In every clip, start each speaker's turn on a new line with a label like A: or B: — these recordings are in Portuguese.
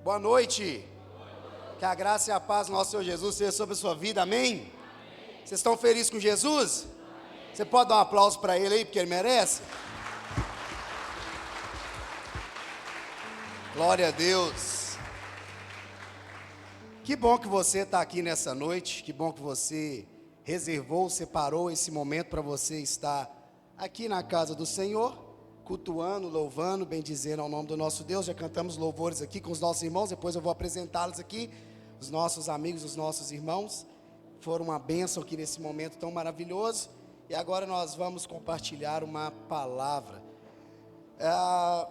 A: Boa noite. Que a graça e a paz do nosso Senhor Jesus seja sobre a sua vida, amém? Vocês estão felizes com Jesus? Você pode dar um aplauso para ele aí, porque ele merece? Glória a Deus. Que bom que você está aqui nessa noite, que bom que você reservou, separou esse momento para você estar aqui na casa do Senhor, cultuando, louvando, bendizendo ao nome do nosso Deus. Já cantamos louvores aqui com os nossos irmãos, depois eu vou apresentá-los aqui, os nossos amigos, os nossos irmãos. Foram uma bênção aqui nesse momento tão maravilhoso. E agora nós vamos compartilhar uma palavra.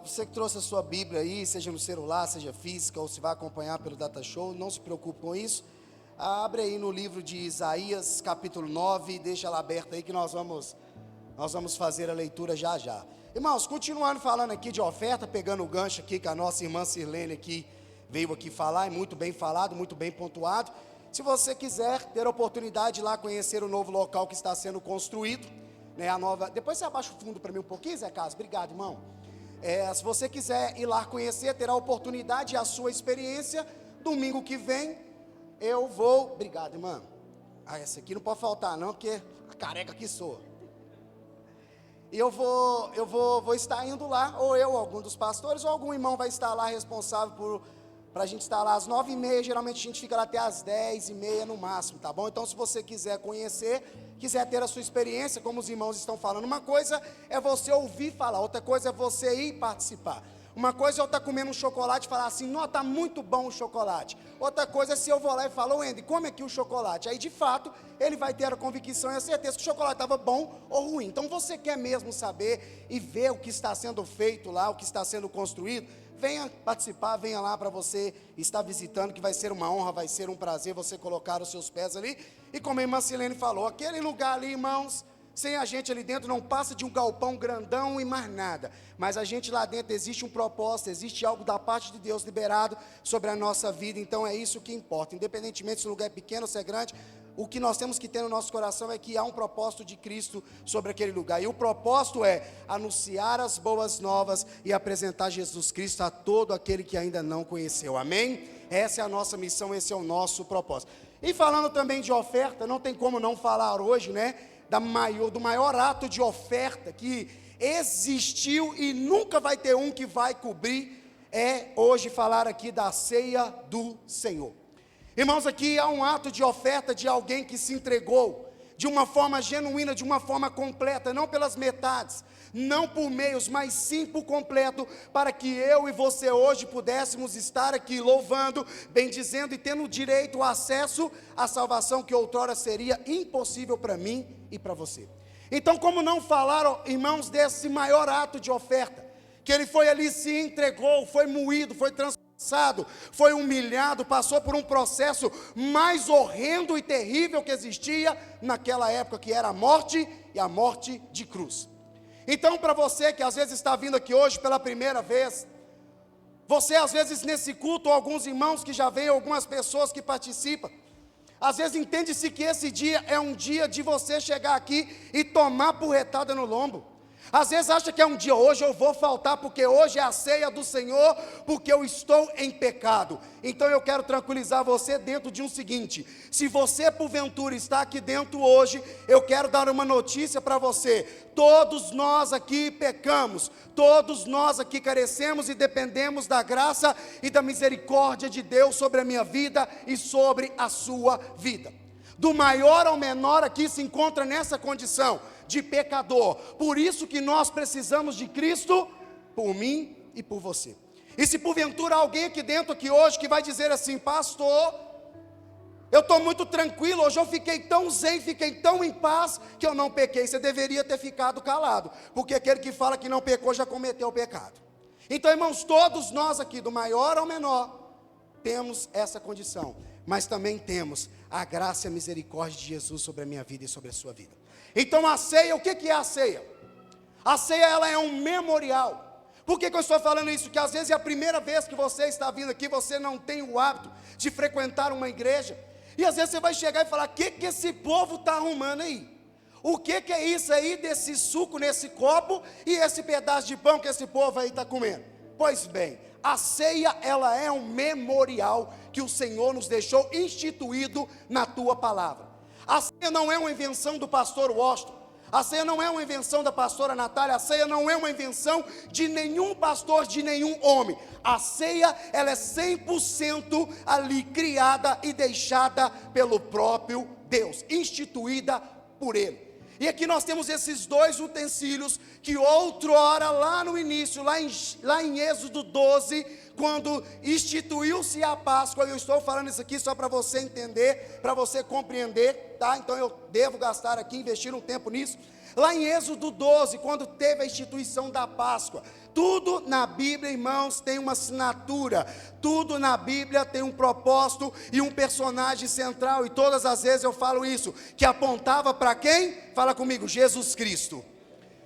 A: Você que trouxe a sua Bíblia aí, seja no celular, seja física, ou se vai acompanhar pelo Data Show, não se preocupe com isso. Abre aí no livro de Isaías, capítulo 9, deixa ela aberta aí que nós vamos fazer a leitura já já. Irmãos, continuando falando aqui de oferta, pegando o gancho aqui que a nossa irmã Sirlene aqui veio aqui falar, é muito bem falado, muito bem pontuado. Se você quiser ter a oportunidade de ir lá conhecer o novo local que está sendo construído, né, depois você abaixa o fundo para mim um pouquinho, Zé Carlos, obrigado, irmão. Se você quiser ir lá conhecer, ter a oportunidade e a sua experiência, domingo que vem, eu vou, obrigado, irmão. Essa aqui não pode faltar não, porque a careca que sou. E eu vou estar indo lá, ou algum dos pastores, ou algum irmão vai estar lá responsável para a gente estar lá às 9h30, geralmente a gente fica lá até às 10h30 no máximo, tá bom? Então se você quiser conhecer, quiser ter a sua experiência, como os irmãos estão falando, uma coisa é você ouvir falar, outra coisa é você ir participar. Uma coisa é eu estar comendo um chocolate e falar assim, não, está muito bom o chocolate. Outra coisa é se eu vou lá e falo, Andy, come aqui o chocolate. Aí de fato, ele vai ter a convicção e a certeza que o chocolate estava bom ou ruim. Então você quer mesmo saber e ver o que está sendo feito lá, o que está sendo construído, venha participar, venha lá para você estar visitando, que vai ser uma honra, vai ser um prazer você colocar os seus pés ali. E como a irmã Silene falou, aquele lugar ali, irmãos, sem a gente ali dentro não passa de um galpão grandão e mais nada, mas a gente lá dentro existe um propósito, existe algo da parte de Deus liberado sobre a nossa vida, então é isso que importa, independentemente se o lugar é pequeno ou se é grande, o que nós temos que ter no nosso coração é que há um propósito de Cristo sobre aquele lugar, e o propósito é anunciar as boas novas e apresentar Jesus Cristo a todo aquele que ainda não conheceu, amém? Essa é a nossa missão, esse é o nosso propósito. E falando também de oferta, não tem como não falar hoje, né? Do maior ato de oferta que existiu e nunca vai ter um que vai cobrir, é hoje falar aqui da ceia do Senhor. Irmãos, aqui há um ato de oferta de alguém que se entregou de uma forma genuína, de uma forma completa, não pelas metades, não por meios, mas sim por completo, para que eu e você hoje pudéssemos estar aqui louvando, bendizendo e tendo direito, acesso à salvação que outrora seria impossível para mim e para você. Então, como não falar, irmãos, desse maior ato de oferta, que ele foi ali, se entregou, foi moído, foi transpassado, foi humilhado, passou por um processo mais horrendo e terrível que existia naquela época, que era a morte e a morte de cruz. Então, para você que às vezes está vindo aqui hoje pela primeira vez, você às vezes nesse culto, ou alguns irmãos que já veio, algumas pessoas que participam, às vezes entende-se que esse dia é um dia de você chegar aqui e tomar porretada no lombo. Às vezes acha que é um dia, hoje eu vou faltar porque hoje é a ceia do Senhor, porque eu estou em pecado. Então eu quero tranquilizar você dentro de um seguinte, se você porventura está aqui dentro hoje, eu quero dar uma notícia para você, todos nós aqui pecamos, todos nós aqui carecemos e dependemos da graça e da misericórdia de Deus sobre a minha vida e sobre a sua vida. Do maior ao menor aqui se encontra nessa condição de pecador, por isso que nós precisamos de Cristo, por mim e por você. E se porventura alguém aqui dentro aqui hoje que vai dizer assim, pastor, eu estou muito tranquilo, hoje eu fiquei tão zen, fiquei tão em paz, que eu não pequei, você deveria ter ficado calado, porque aquele que fala que não pecou, já cometeu o pecado. Então irmãos, todos nós aqui, do maior ao menor, temos essa condição, mas também temos a graça e a misericórdia de Jesus sobre a minha vida e sobre a sua vida. Então a ceia, o que é a ceia? A ceia, ela é um memorial. Por que eu estou falando isso? Que às vezes é a primeira vez que você está vindo aqui, você não tem o hábito de frequentar uma igreja, e às vezes você vai chegar e falar, o que esse povo está arrumando aí? O que é isso aí, desse suco nesse copo, e esse pedaço de pão que esse povo aí está comendo? Pois bem, a ceia, ela é um memorial que o Senhor nos deixou instituído na tua palavra. A ceia não é uma invenção do pastor Washington, a ceia não é uma invenção da pastora Natália, a ceia não é uma invenção de nenhum pastor, de nenhum homem. A ceia, ela é 100% ali criada e deixada pelo próprio Deus, instituída por Ele. E aqui nós temos esses dois utensílios que outrora, lá no início, lá em Êxodo 12, quando instituiu-se a Páscoa, eu estou falando isso aqui só para você entender, para você compreender, tá? Então eu devo gastar aqui, investir um tempo nisso. Lá em Êxodo 12, quando teve a instituição da Páscoa, tudo na Bíblia, irmãos, tem uma assinatura, tudo na Bíblia tem um propósito e um personagem central, e todas as vezes eu falo isso, que apontava para quem? Fala comigo, Jesus Cristo.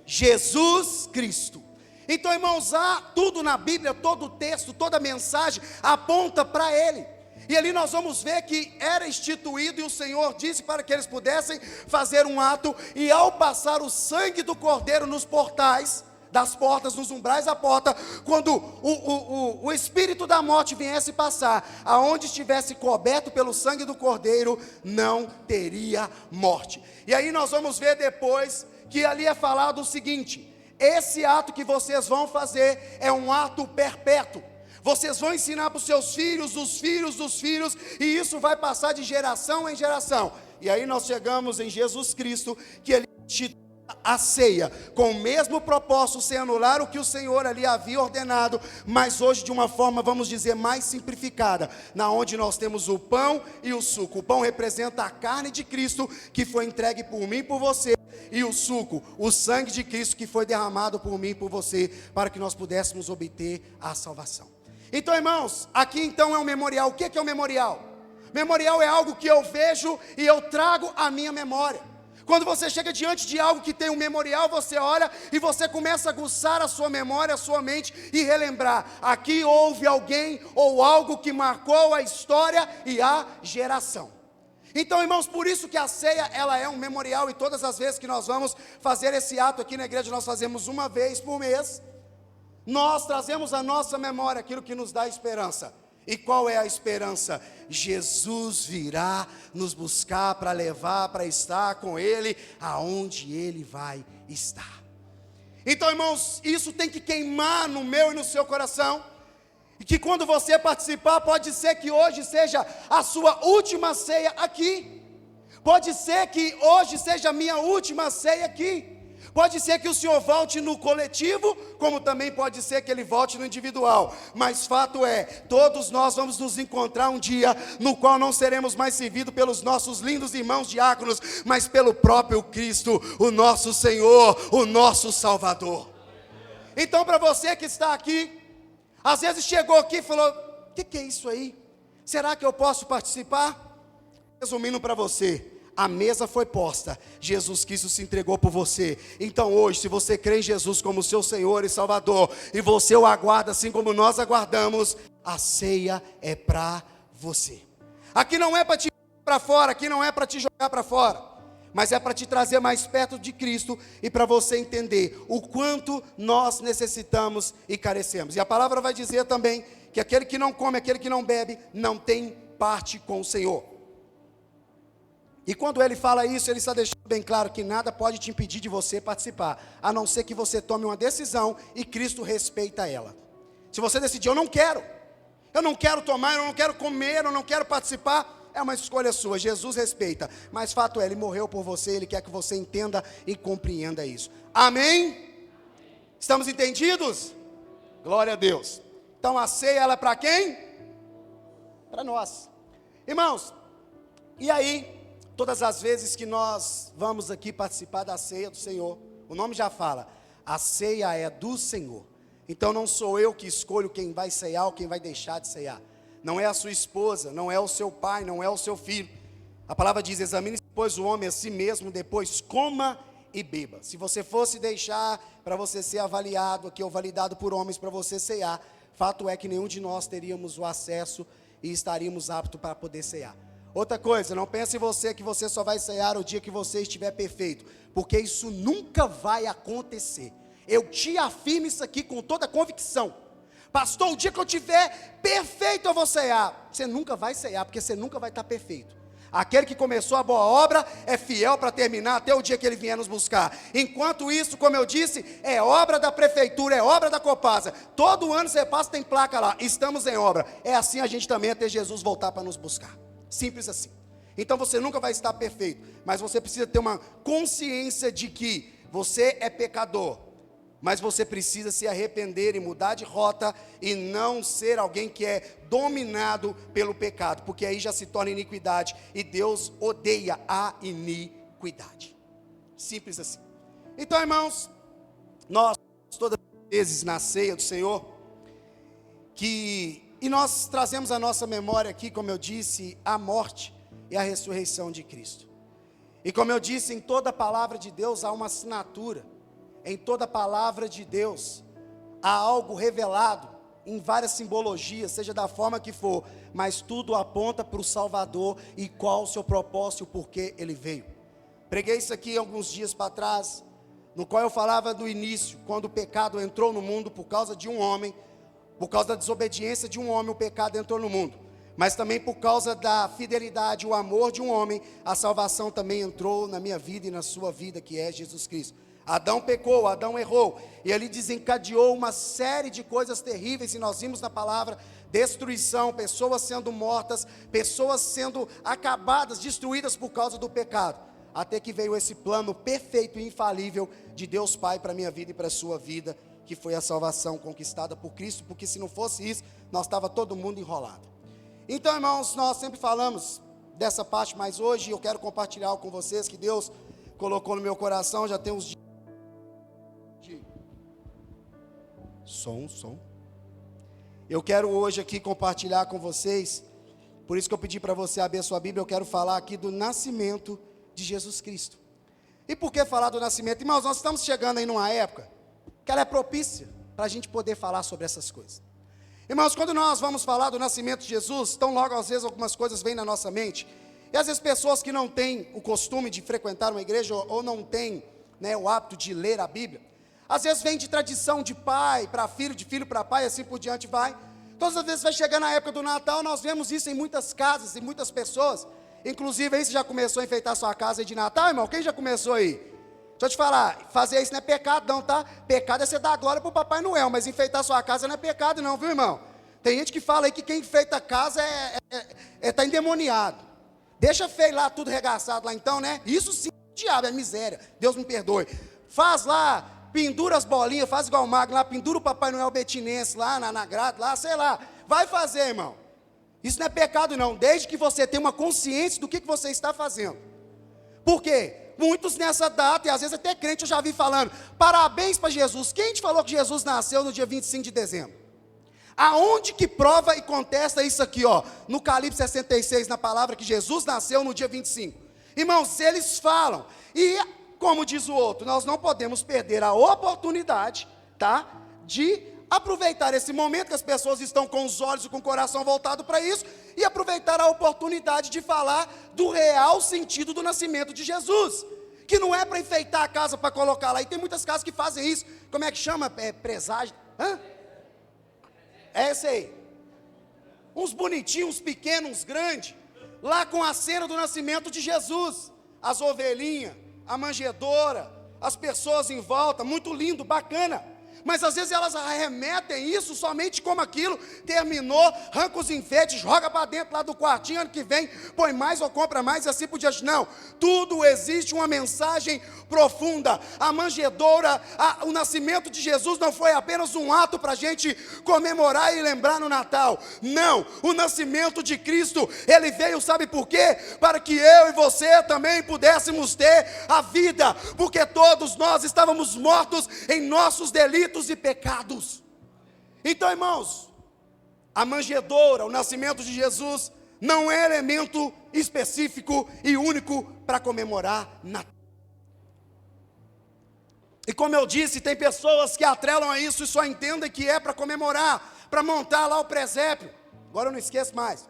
A: Jesus Cristo. Então, irmãos, tudo na Bíblia, todo o texto, toda a mensagem aponta para Ele. E ali nós vamos ver que era instituído, e o Senhor disse para que eles pudessem fazer um ato, e ao passar o sangue do cordeiro nos portais, das portas, nos umbrais da porta, quando o espírito da morte viesse passar, aonde estivesse coberto pelo sangue do cordeiro, não teria morte. E aí nós vamos ver depois, que ali é falado o seguinte: esse ato que vocês vão fazer, é um ato perpétuo. Vocês vão ensinar para os seus filhos, dos filhos dos filhos, e isso vai passar de geração em geração. E aí nós chegamos em Jesus Cristo, que Ele institui a ceia, com o mesmo propósito, sem anular o que o Senhor ali havia ordenado, mas hoje de uma forma, vamos dizer, mais simplificada, na onde nós temos o pão e o suco. O pão representa a carne de Cristo, que foi entregue por mim e por você, e o suco, o sangue de Cristo, que foi derramado por mim e por você, para que nós pudéssemos obter a salvação. Então, irmãos, aqui então é um memorial. O que é um memorial? Memorial é algo que eu vejo e eu trago à minha memória. Quando você chega diante de algo que tem um memorial, você olha e você começa a aguçar a sua memória, a sua mente, e relembrar, aqui houve alguém ou algo que marcou a história e a geração. Então, irmãos, por isso que a ceia, ela é um memorial, e todas as vezes que nós vamos fazer esse ato aqui na igreja, nós fazemos uma vez por mês, nós trazemos à nossa memória aquilo que nos dá esperança. E qual é a esperança? Jesus virá nos buscar para levar, para estar com Ele, aonde Ele vai estar. Então, irmãos, isso tem que queimar no meu e no seu coração, e que quando você participar, pode ser que hoje seja a sua última ceia aqui, pode ser que hoje seja a minha última ceia aqui. Pode ser que o Senhor volte no coletivo, como também pode ser que Ele volte no individual. Mas fato é, todos nós vamos nos encontrar um dia, no qual não seremos mais servidos pelos nossos lindos irmãos diáconos, mas pelo próprio Cristo, o nosso Senhor, o nosso Salvador. Então, para você que está aqui, às vezes chegou aqui e falou, o que é isso aí? Será que eu posso participar? Resumindo para você, a mesa foi posta, Jesus Cristo se entregou por você. Então hoje, se você crê em Jesus como seu Senhor e Salvador, e você o aguarda assim como nós aguardamos, a ceia é para você. Aqui não é para te jogar para fora, aqui não é para te jogar para fora, mas é para te trazer mais perto de Cristo, e para você entender o quanto nós necessitamos e carecemos. E a palavra vai dizer também, que aquele que não come, aquele que não bebe, não tem parte com o Senhor. E quando ele fala isso, ele está deixando bem claro que nada pode te impedir de você participar, a não ser que você tome uma decisão e Cristo respeita ela. Se você decidir, eu não quero tomar, eu não quero comer, eu não quero participar, é uma escolha sua, Jesus respeita. Mas fato é, Ele morreu por você, Ele quer que você entenda e compreenda isso. Amém? Estamos entendidos? Glória a Deus. Então a ceia, ela é para quem? Para nós. Irmãos, e aí, todas as vezes que nós vamos aqui participar da ceia do Senhor, o nome já fala, a ceia é do Senhor. Então não sou eu que escolho quem vai ceiar ou quem vai deixar de ceiar. Não é a sua esposa, não é o seu pai, não é o seu filho. A palavra diz, examine pois o homem a si mesmo, depois coma e beba. Se você fosse deixar para você ser avaliado aqui, ou validado por homens para você ceiar, fato é que nenhum de nós teríamos o acesso e estaríamos aptos para poder ceiar. Outra coisa, não pense em você que você só vai ceiar o dia que você estiver perfeito, porque isso nunca vai acontecer. Eu te afirmo isso aqui com toda convicção. Pastor, o dia que eu tiver perfeito eu vou cear. Você nunca vai cear, porque você nunca vai estar perfeito. Aquele que começou a boa obra é fiel para terminar até o dia que ele vier nos buscar. Enquanto isso, como eu disse, é obra da prefeitura, é obra da Copasa. Todo ano você passa, tem placa lá, estamos em obra. É assim a gente também até Jesus voltar para nos buscar. Simples assim. Então você nunca vai estar perfeito, mas você precisa ter uma consciência de que você é pecador, mas você precisa se arrepender e mudar de rota e não ser alguém que é dominado pelo pecado, porque aí já se torna iniquidade e Deus odeia a iniquidade. Simples assim. Então, irmãos, nós todas as vezes na ceia do Senhor, e nós trazemos a nossa memória aqui, como eu disse, a morte e a ressurreição de Cristo. E como eu disse, em toda a palavra de Deus há uma assinatura. Em toda a palavra de Deus há algo revelado em várias simbologias, seja da forma que for, mas tudo aponta para o Salvador e qual o seu propósito e o porquê ele veio. Preguei isso aqui alguns dias para trás, no qual eu falava do início, quando o pecado entrou no mundo por causa de um homem, por causa da desobediência de um homem, o pecado entrou no mundo. Mas também por causa da fidelidade, o amor de um homem, a salvação também entrou na minha vida e na sua vida, que é Jesus Cristo. Adão pecou, Adão errou, e ele desencadeou uma série de coisas terríveis, e nós vimos na palavra, destruição, pessoas sendo mortas, pessoas sendo acabadas, destruídas por causa do pecado, até que veio esse plano perfeito e infalível de Deus Pai para a minha vida e para a sua vida, que foi a salvação conquistada por Cristo, porque se não fosse isso, nós estava todo mundo enrolado. Então, irmãos, nós sempre falamos dessa parte, mas hoje eu quero compartilhar algo com vocês, que Deus colocou no meu coração, já tem uns dias. Som. Eu quero hoje aqui compartilhar com vocês, por isso que eu pedi para você abrir a sua Bíblia, eu quero falar aqui do nascimento de Jesus Cristo. E por que falar do nascimento? Irmãos, nós estamos chegando aí numa época que ela é propícia para a gente poder falar sobre essas coisas. Irmãos, quando nós vamos falar do nascimento de Jesus, então logo às vezes algumas coisas vêm na nossa mente, e às vezes pessoas que não têm o costume de frequentar uma igreja, ou não têm, o hábito de ler a Bíblia, às vezes vem de tradição de pai para filho, de filho para pai, assim por diante vai. Todas as vezes vai chegar na época do Natal, nós vemos isso em muitas casas, em muitas pessoas. Inclusive aí você já começou a enfeitar sua casa aí de Natal, irmão? Quem já começou aí? Deixa eu te falar, fazer isso não é pecado não, tá? Pecado é você dar glória para o Papai Noel, mas enfeitar sua casa não é pecado não, viu, irmão? Tem gente que fala aí que quem enfeita a casa tá endemoniado. Deixa feio lá, tudo regaçado lá então, né? Isso sim, diabo, é miséria, Deus me perdoe. Faz lá, pendura as bolinhas, faz igual o Magno lá, pendura o Papai Noel betinense lá, na grade lá, sei lá. Vai fazer, irmão. Isso não é pecado não, desde que você tenha uma consciência do que você está fazendo. Por quê? Muitos nessa data, e às vezes até crente eu já vi falando, parabéns para Jesus. Quem te falou que Jesus nasceu no dia 25 de dezembro? Aonde que prova e contesta isso aqui, ó? No Calipso 66, na palavra que Jesus nasceu no dia 25. Irmãos, eles falam, e como diz o outro, nós não podemos perder a oportunidade, tá? De aproveitar esse momento que as pessoas estão com os olhos e com o coração voltado para isso, e aproveitar a oportunidade de falar do real sentido do nascimento de Jesus, que não é para enfeitar a casa, para colocar lá, e tem muitas casas que fazem isso, como é que chama? Presságio, é esse aí, uns bonitinhos, uns pequenos, uns grandes, lá com a cena do nascimento de Jesus, as ovelhinhas, a manjedoura, as pessoas em volta, muito lindo, bacana, mas às vezes elas arremetem isso somente como aquilo, terminou, arranca os enfeites, joga para dentro lá do quartinho, ano que vem, põe mais ou compra mais, e assim por diante. Não, tudo existe uma mensagem profunda. A manjedoura, o nascimento de Jesus não foi apenas um ato para a gente comemorar e lembrar no Natal, não, o nascimento de Cristo, ele veio, sabe por quê? Para que eu e você também pudéssemos ter a vida, porque todos nós estávamos mortos em nossos delitos e pecados. Então, irmãos, a manjedoura, o nascimento de Jesus, não é elemento específico e único para comemorar Natal. E como eu disse, tem pessoas que atrelam a isso e só entendem que é para comemorar, para montar lá o presépio. Agora eu não esqueço mais.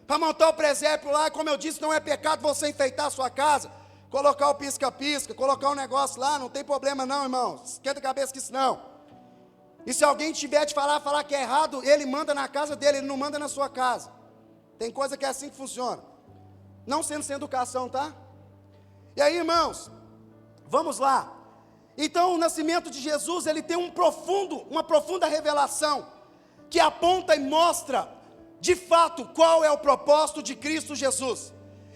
A: Para montar o presépio lá, como eu disse, não é pecado você enfeitar a sua casa, colocar o pisca-pisca, colocar um negócio lá, não tem problema não, irmão. Esquenta a cabeça que isso não. E se alguém tiver de falar que é errado, ele manda na casa dele, ele não manda na sua casa. Tem coisa que é assim que funciona. Não sendo sem educação, tá? E aí, irmãos, vamos lá. Então, o nascimento de Jesus, ele tem uma profunda revelação, que aponta e mostra, de fato, qual é o propósito de Cristo Jesus.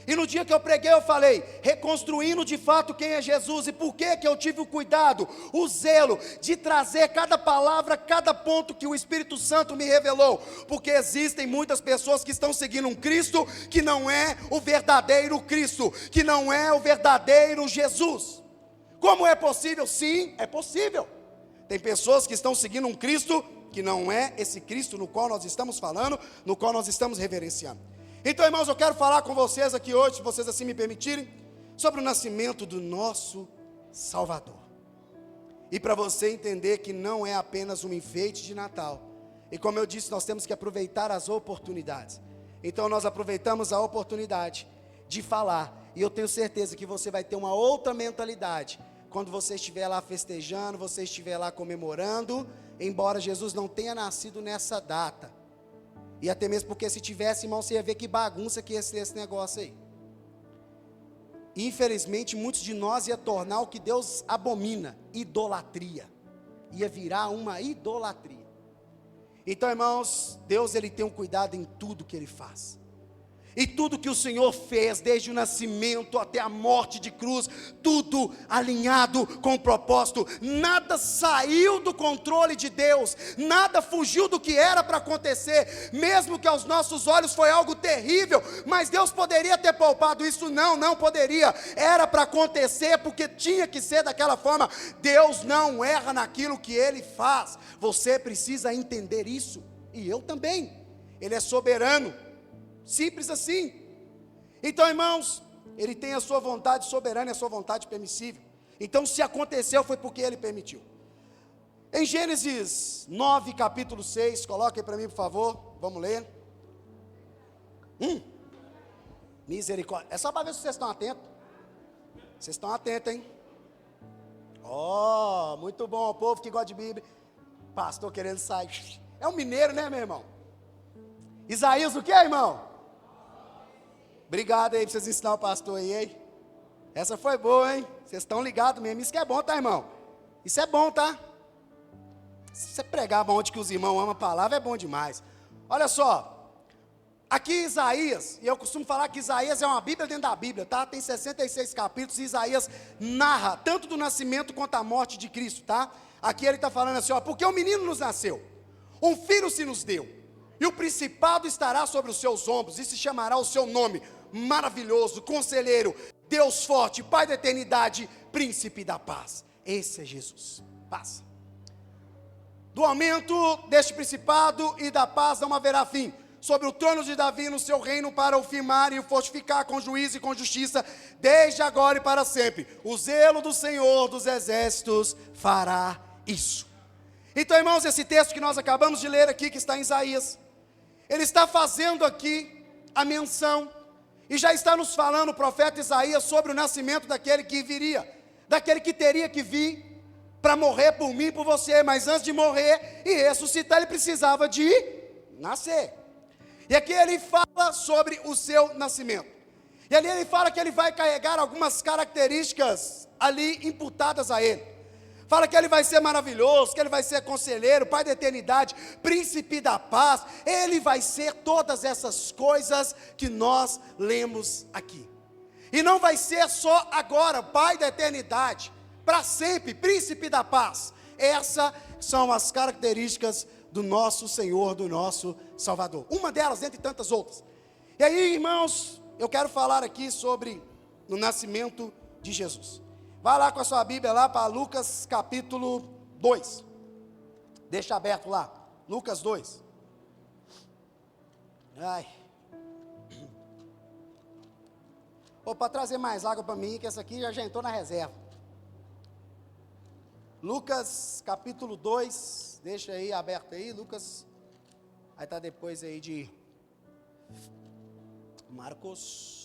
A: E no dia que eu preguei, eu falei, reconstruindo de fato quem é Jesus, e por que eu tive o cuidado, o zelo, de trazer cada palavra, cada ponto que o Espírito Santo me revelou, porque existem muitas pessoas que estão seguindo um Cristo, que não é o verdadeiro Cristo, que não é o verdadeiro Jesus. Como é possível? Sim, é possível. Tem pessoas que estão seguindo um Cristo, que não é esse Cristo no qual nós estamos falando, no qual nós estamos reverenciando. Então, irmãos, eu quero falar com vocês aqui hoje, se vocês assim me permitirem, sobre o nascimento do nosso Salvador. E para você entender que não é apenas um enfeite de Natal. E como eu disse, nós temos que aproveitar as oportunidades. Então nós aproveitamos a oportunidade de falar. E eu tenho certeza que você vai ter uma outra mentalidade quando você estiver lá festejando, você estiver lá comemorando, embora Jesus não tenha nascido nessa data. E até mesmo porque se tivesse, irmão, você ia ver que bagunça que ia ser esse negócio aí. Infelizmente, muitos de nós ia tornar o que Deus abomina, idolatria. Ia virar uma idolatria. Então, irmãos, Deus, ele tem um cuidado em tudo que ele faz. E tudo que o Senhor fez, desde o nascimento até a morte de cruz, tudo alinhado com o propósito, nada saiu do controle de Deus, nada fugiu do que era para acontecer, mesmo que aos nossos olhos foi algo terrível, mas Deus poderia ter poupado isso? Não poderia, era para acontecer, porque tinha que ser daquela forma. Deus não erra naquilo que Ele faz, você precisa entender isso, e eu também. Ele é soberano, simples assim. Então, irmãos, Ele tem a sua vontade soberana e a sua vontade permissível. Então, se aconteceu, foi porque Ele permitiu. Em Gênesis 9, capítulo 6, coloque aí para mim, por favor, vamos ler. Misericórdia, é só para ver se vocês estão atentos. Vocês estão atentos, hein? Muito bom, o povo que gosta de Bíblia. Pastor querendo sair. É um mineiro, né, meu irmão? Isaías o que, irmão? Obrigado aí para vocês ensinar o pastor aí, hein? Essa foi boa, hein? Vocês estão ligados mesmo, isso que é bom, tá, irmão? Isso é bom, tá? Se você pregar onde que os irmãos amam a palavra, é bom demais. Olha só, aqui Isaías, e eu costumo falar que Isaías é uma Bíblia dentro da Bíblia, tá? Tem 66 capítulos, e Isaías narra tanto do nascimento quanto a morte de Cristo, tá? Aqui ele está falando assim, ó, porque um menino nos nasceu, um filho se nos deu, e o principado estará sobre os seus ombros, e se chamará o seu nome, maravilhoso, conselheiro, Deus forte, Pai da eternidade, príncipe da paz. Esse é Jesus. Paz. Do aumento deste principado e da paz não haverá fim, sobre o trono de Davi no seu reino, para o firmar e o fortificar com juízo e com justiça, desde agora e para sempre. O zelo do Senhor dos exércitos fará isso. Então, irmãos, esse texto que nós acabamos de ler aqui, que está em Isaías, ele está fazendo aqui a menção, e já está nos falando o profeta Isaías sobre o nascimento daquele que viria, daquele que teria que vir para morrer por mim e por você, mas antes de morrer e ressuscitar, ele precisava de nascer. E aqui ele fala sobre o seu nascimento, e ali ele fala que ele vai carregar algumas características ali imputadas a ele. Fala que ele vai ser maravilhoso, que ele vai ser conselheiro, Pai da eternidade, príncipe da paz. Ele vai ser todas essas coisas que nós lemos aqui. E não vai ser só agora, Pai da eternidade, para sempre, príncipe da paz. Essas são as características do nosso Senhor, do nosso Salvador. Uma delas, dentre tantas outras. E aí, irmãos, eu quero falar aqui sobre o nascimento de Jesus. Vai lá com a sua Bíblia lá para Lucas capítulo 2. Deixa aberto lá. Lucas 2. Para trazer mais água para mim, que essa aqui já entrou na reserva. Lucas capítulo 2. Deixa aí aberto aí, Lucas. Aí está depois aí de Marcos.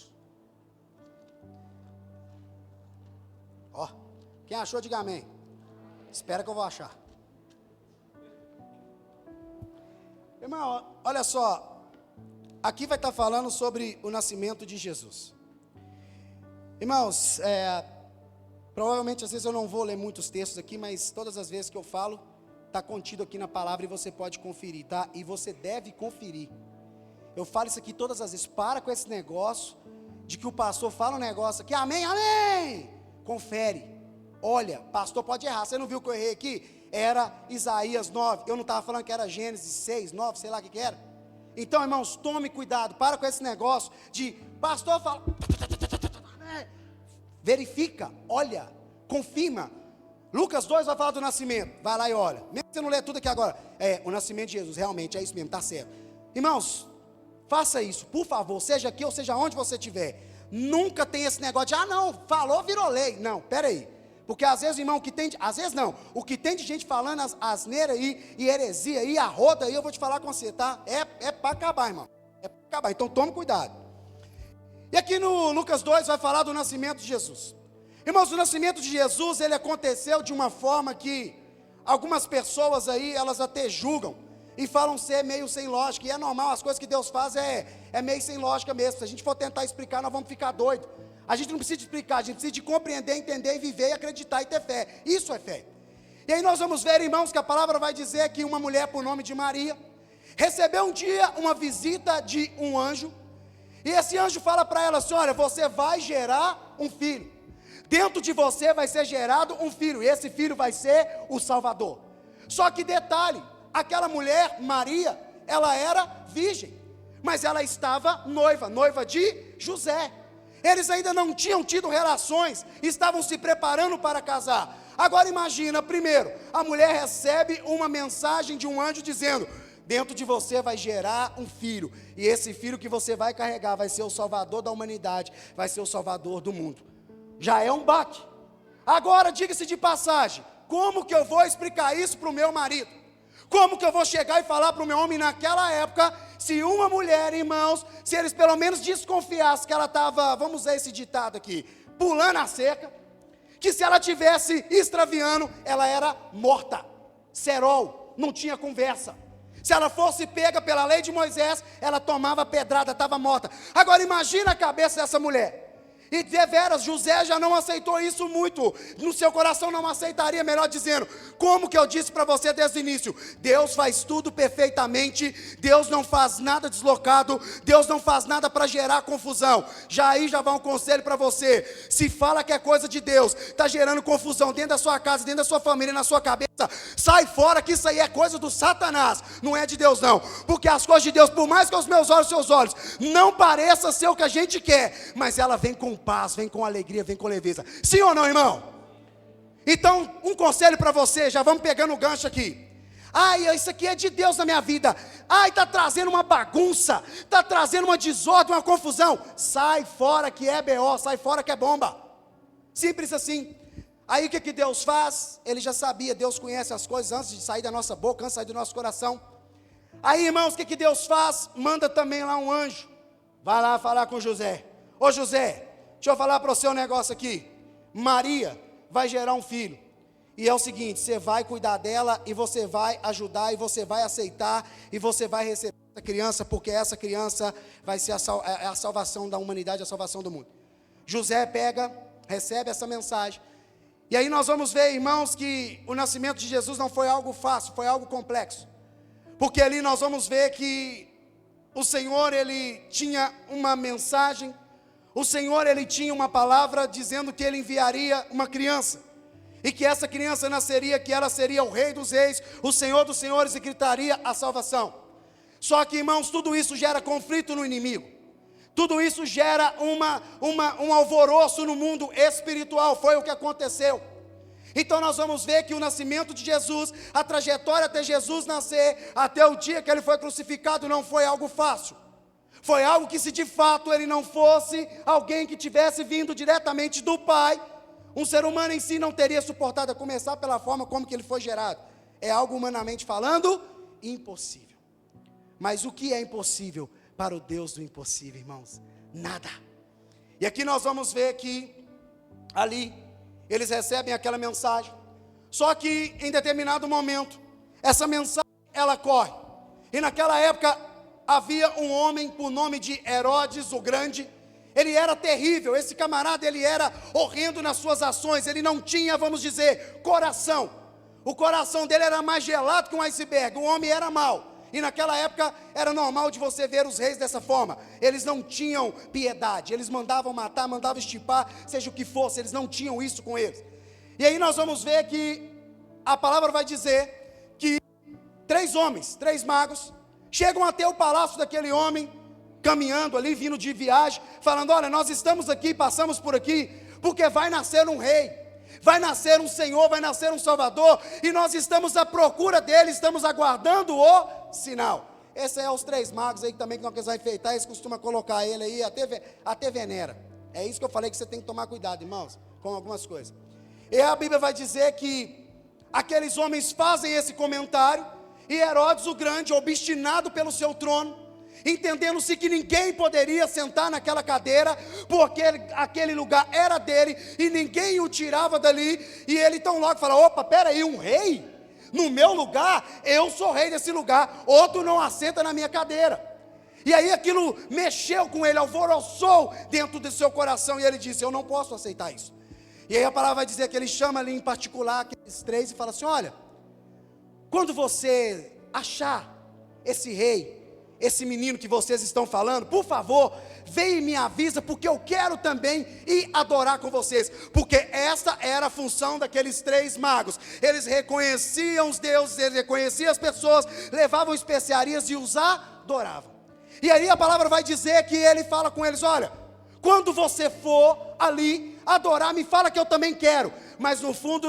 A: Quem achou, diga amém. Espera que eu vou achar. Irmão, olha só, aqui vai estar falando sobre o nascimento de Jesus. Irmãos, provavelmente às vezes eu não vou ler muitos textos aqui, mas todas as vezes que eu falo, está contido aqui na palavra e você pode conferir, tá? E você deve conferir. Eu falo isso aqui todas as vezes. Para com esse negócio de que o pastor fala um negócio aqui, amém, amém. Confere. Olha, pastor pode errar. Você não viu que eu errei aqui? Era Isaías 9. Eu não estava falando que era Gênesis 6, 9, sei lá o que era. Então, irmãos, tome cuidado. Para com esse negócio de pastor fala. Verifica, olha, confirma. Lucas 2 vai falar do nascimento. Vai lá e olha. Mesmo que você não lê tudo aqui agora. O nascimento de Jesus, realmente, é isso mesmo, está certo. Irmãos, faça isso, por favor, seja aqui ou seja onde você estiver. Nunca tem esse negócio de, não, falou, virou lei. Não, peraí. Porque às vezes, irmão, às vezes não. O que tem de gente falando asneira aí, e heresia aí, a roda aí, eu vou te falar com você, tá? É para acabar, irmão. É para acabar, então tome cuidado. E aqui no Lucas 2 vai falar do nascimento de Jesus. Irmãos, o nascimento de Jesus, ele aconteceu de uma forma que algumas pessoas aí, elas até julgam e falam ser meio sem lógica, e é normal, as coisas que Deus faz é meio sem lógica mesmo. Se a gente for tentar explicar, nós vamos ficar doidos. A gente não precisa de explicar, a gente precisa de compreender, entender, viver e acreditar e ter fé. Isso é fé. E aí nós vamos ver, irmãos, que a palavra vai dizer que uma mulher por nome de Maria recebeu um dia uma visita de um anjo, e esse anjo fala para ela assim: olha, você vai gerar um filho. Dentro de você vai ser gerado um filho, e esse filho vai ser o Salvador. Só que detalhe, aquela mulher, Maria, ela era virgem, mas ela estava noiva de José. Eles ainda não tinham tido relações, estavam se preparando para casar. Agora imagina, primeiro, a mulher recebe uma mensagem de um anjo dizendo: dentro de você vai gerar um filho, e esse filho que você vai carregar vai ser o Salvador da humanidade, vai ser o Salvador do mundo. Já é um baque. Agora, diga-se de passagem, como que eu vou explicar isso para o meu marido? Como que eu vou chegar e falar para o meu homem naquela época, se uma mulher, irmãos, se eles pelo menos desconfiassem que ela estava, vamos usar esse ditado aqui, pulando a cerca, que se ela tivesse extraviando, ela era morta, cerol, não tinha conversa. Se ela fosse pega pela lei de Moisés, ela tomava pedrada, estava morta. Agora imagina a cabeça dessa mulher. E deveras, José já não aceitou isso muito, no seu coração não aceitaria, melhor dizendo, como que eu disse para você desde o início, Deus faz tudo perfeitamente, Deus não faz nada deslocado, Deus não faz nada para gerar confusão. Já aí já vai um conselho para você: se fala que é coisa de Deus, está gerando confusão dentro da sua casa, dentro da sua família, na sua cabeça, sai fora, que isso aí é coisa do Satanás, não é de Deus não, porque as coisas de Deus, por mais que os meus olhos, seus olhos, não pareça ser o que a gente quer, mas ela vem com paz, vem com alegria, vem com leveza. Sim ou não, irmão? Então, um conselho para você, já vamos pegando o gancho aqui. Isso aqui é de Deus na minha vida. Está trazendo uma bagunça, está trazendo uma desordem, uma confusão. Sai fora que é BO, sai fora que é bomba. Simples assim. Aí o que Deus faz? Ele já sabia, Deus conhece as coisas antes de sair da nossa boca, antes de sair do nosso coração. Aí, irmãos, o que Deus faz? Manda também lá um anjo. Vai lá falar com José. Ô José, deixa eu falar para você um negócio aqui. Maria vai gerar um filho. E é o seguinte, você vai cuidar dela, e você vai ajudar, e você vai aceitar, e você vai receber essa criança, porque essa criança vai ser a salvação da humanidade, a salvação do mundo. José recebe essa mensagem. E aí nós vamos ver, irmãos, que o nascimento de Jesus não foi algo fácil, foi algo complexo. Porque ali nós vamos ver que o Senhor, Ele tinha uma mensagem. O Senhor, Ele tinha uma palavra dizendo que Ele enviaria uma criança, e que essa criança nasceria, que ela seria o Rei dos Reis, o Senhor dos Senhores, e gritaria a salvação. Só que, irmãos, tudo isso gera conflito no inimigo, tudo isso gera um alvoroço no mundo espiritual, foi o que aconteceu. Então nós vamos ver que o nascimento de Jesus, a trajetória até Jesus nascer, até o dia que Ele foi crucificado, não foi algo fácil. Foi algo que, se de fato ele não fosse alguém que tivesse vindo diretamente do Pai, um ser humano em si não teria suportado, a começar pela forma como que ele foi gerado. É algo, humanamente falando, impossível. Mas o que é impossível para o Deus do impossível, irmãos? Nada. E aqui nós vamos ver que ali eles recebem aquela mensagem. Só que em determinado momento, essa mensagem ela corre. E naquela época havia um homem por nome de Herodes o Grande. Ele era terrível, esse camarada, ele era horrendo nas suas ações, ele não tinha, vamos dizer, coração. O coração dele era mais gelado que um iceberg, o homem era mau. E naquela época era normal de você ver os reis dessa forma. Eles não tinham piedade, eles mandavam matar, mandavam estipar, seja o que fosse, eles não tinham isso com eles. E aí nós vamos ver que a palavra vai dizer que 3 homens, 3 magos, chegam até o palácio daquele homem, caminhando ali, vindo de viagem, falando: olha, nós estamos aqui, passamos por aqui, porque vai nascer um rei, vai nascer um Senhor, vai nascer um Salvador, e nós estamos à procura dele, estamos aguardando o sinal. Esse é os 3 magos aí também que nós queremos enfeitar, eles costumam colocar ele aí, até venera. É isso que eu falei, que você tem que tomar cuidado, irmãos, com algumas coisas. E a Bíblia vai dizer que aqueles homens fazem esse comentário, e Herodes o Grande, obstinado pelo seu trono, entendendo-se que ninguém poderia sentar naquela cadeira, porque aquele lugar era dele, e ninguém o tirava dali, e ele tão logo fala: opa, peraí, um rei? No meu lugar? Eu sou rei desse lugar, outro não assenta na minha cadeira. E aí aquilo mexeu com ele, alvoroçou dentro do seu coração, e ele disse: eu não posso aceitar isso. E aí a palavra vai dizer que ele chama ali em particular aqueles 3 e fala assim: olha, quando você achar esse rei, esse menino que vocês estão falando, por favor, vem e me avisa, porque eu quero também ir adorar com vocês, porque essa era a função daqueles 3 magos. Eles reconheciam os deuses, eles reconheciam as pessoas, levavam especiarias e os adoravam. E aí a palavra vai dizer que ele fala com eles: olha, quando você for ali adorar, me fala que eu também quero. Mas no fundo,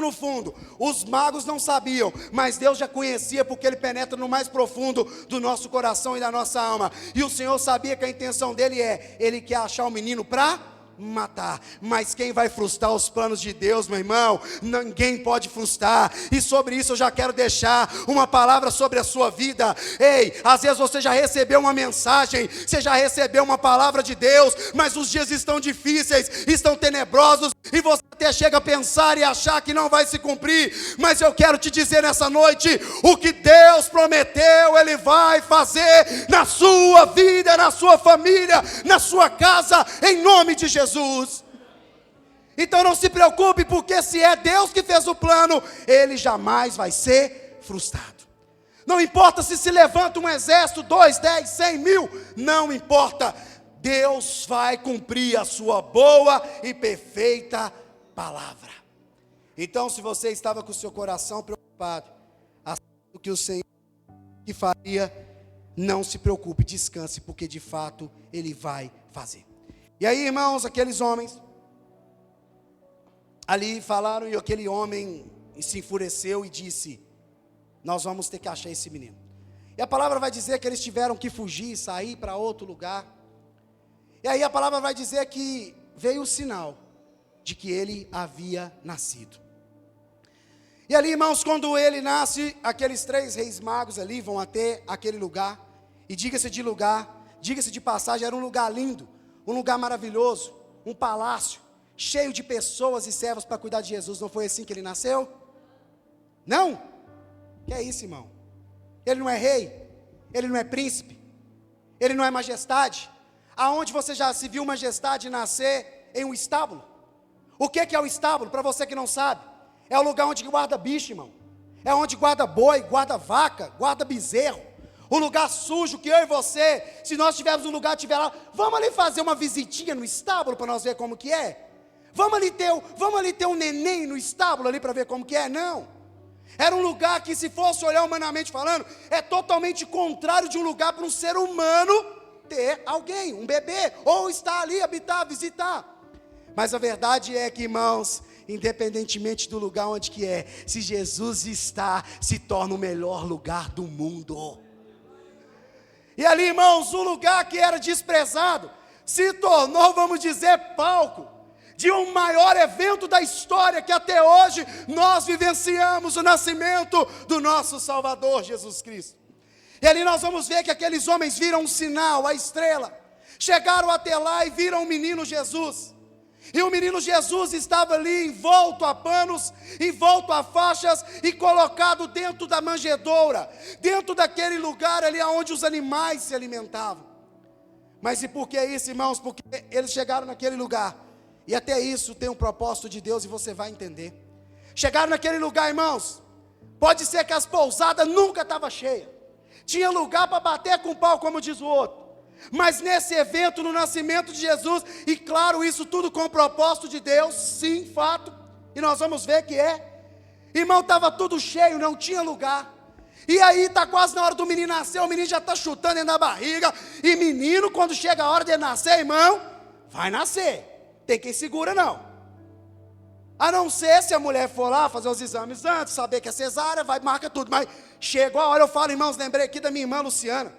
A: os magos não sabiam, mas Deus já conhecia, porque Ele penetra no mais profundo do nosso coração e da nossa alma. E o Senhor sabia que a intenção dele Ele quer achar o menino para matar. Mas quem vai frustrar os planos de Deus, meu irmão? Ninguém pode frustrar. E sobre isso eu já quero deixar uma palavra sobre a sua vida. Ei, às vezes você já recebeu uma mensagem, você já recebeu uma palavra de Deus, mas os dias estão difíceis, estão tenebrosos, e você até chega a pensar e achar que não vai se cumprir. Mas eu quero te dizer nessa noite: o que Deus prometeu, Ele vai fazer na sua vida, na sua família, na sua casa, em nome de Jesus. Então não se preocupe, porque se é Deus que fez o plano, Ele jamais vai ser frustrado. Não importa se levanta um exército, 2, 10, 100 mil, não importa. Deus vai cumprir a sua boa e perfeita palavra. Então, se você estava com o seu coração preocupado, o que o Senhor que faria, não se preocupe, descanse, porque de fato Ele vai fazer. E aí, irmãos, aqueles homens ali falaram, e aquele homem se enfureceu e disse: nós vamos ter que achar esse menino. E a palavra vai dizer que eles tiveram que fugir, sair para outro lugar. E aí a palavra vai dizer que veio o sinal de que ele havia nascido. E ali, irmãos, quando ele nasce, aqueles 3 reis magos ali vão até aquele lugar. E diga-se de passagem, era um lugar lindo, um lugar maravilhoso, um palácio, cheio de pessoas e servos para cuidar de Jesus. Não foi assim que ele nasceu? Não? Que é isso, irmão? Ele não é rei, ele não é príncipe, ele não é majestade. Aonde você já se viu majestade nascer? Em um estábulo. O que é o estábulo? Para você que não sabe, é o lugar onde guarda bicho, irmão. É onde guarda boi, guarda vaca, guarda bezerro. O lugar sujo que eu e você, se nós tivermos um lugar, tiver lá, vamos ali fazer uma visitinha no estábulo para nós ver como que é? Vamos ali ter um neném no estábulo ali para ver como que é? Não. Era um lugar que, se fosse olhar humanamente falando, é totalmente contrário de um lugar para um ser humano ter alguém, um bebê, ou estar ali, habitar, visitar. Mas a verdade é que, irmãos, independentemente do lugar onde que é, se Jesus está, se torna o melhor lugar do mundo. E ali, irmãos, um lugar que era desprezado, se tornou, vamos dizer, palco de um maior evento da história, que até hoje nós vivenciamos o nascimento do nosso Salvador Jesus Cristo. E ali nós vamos ver que aqueles homens viram um sinal, a estrela, chegaram até lá e viram o menino Jesus. E o menino Jesus estava ali envolto a panos, envolto a faixas e colocado dentro da manjedoura, dentro daquele lugar ali onde os animais se alimentavam. Mas e por que isso, irmãos? Porque eles chegaram naquele lugar, e até isso tem um propósito de Deus, e você vai entender. Chegaram naquele lugar, irmãos, pode ser que as pousadas nunca estavam cheias, tinha lugar para bater com pau, como diz o outro. Mas nesse evento, no nascimento de Jesus, e claro, isso tudo com o propósito de Deus, sim, fato, e nós vamos ver que irmão, estava tudo cheio, não tinha lugar. E aí está quase na hora do menino nascer, o menino já está chutando dentro da barriga, e menino, quando chega a hora de nascer, irmão, vai nascer, tem quem segura não, a não ser se a mulher for lá fazer os exames antes, saber que é cesárea, vai, marca tudo. Mas chegou a hora, eu falo, irmãos, lembrei aqui da minha irmã Luciana.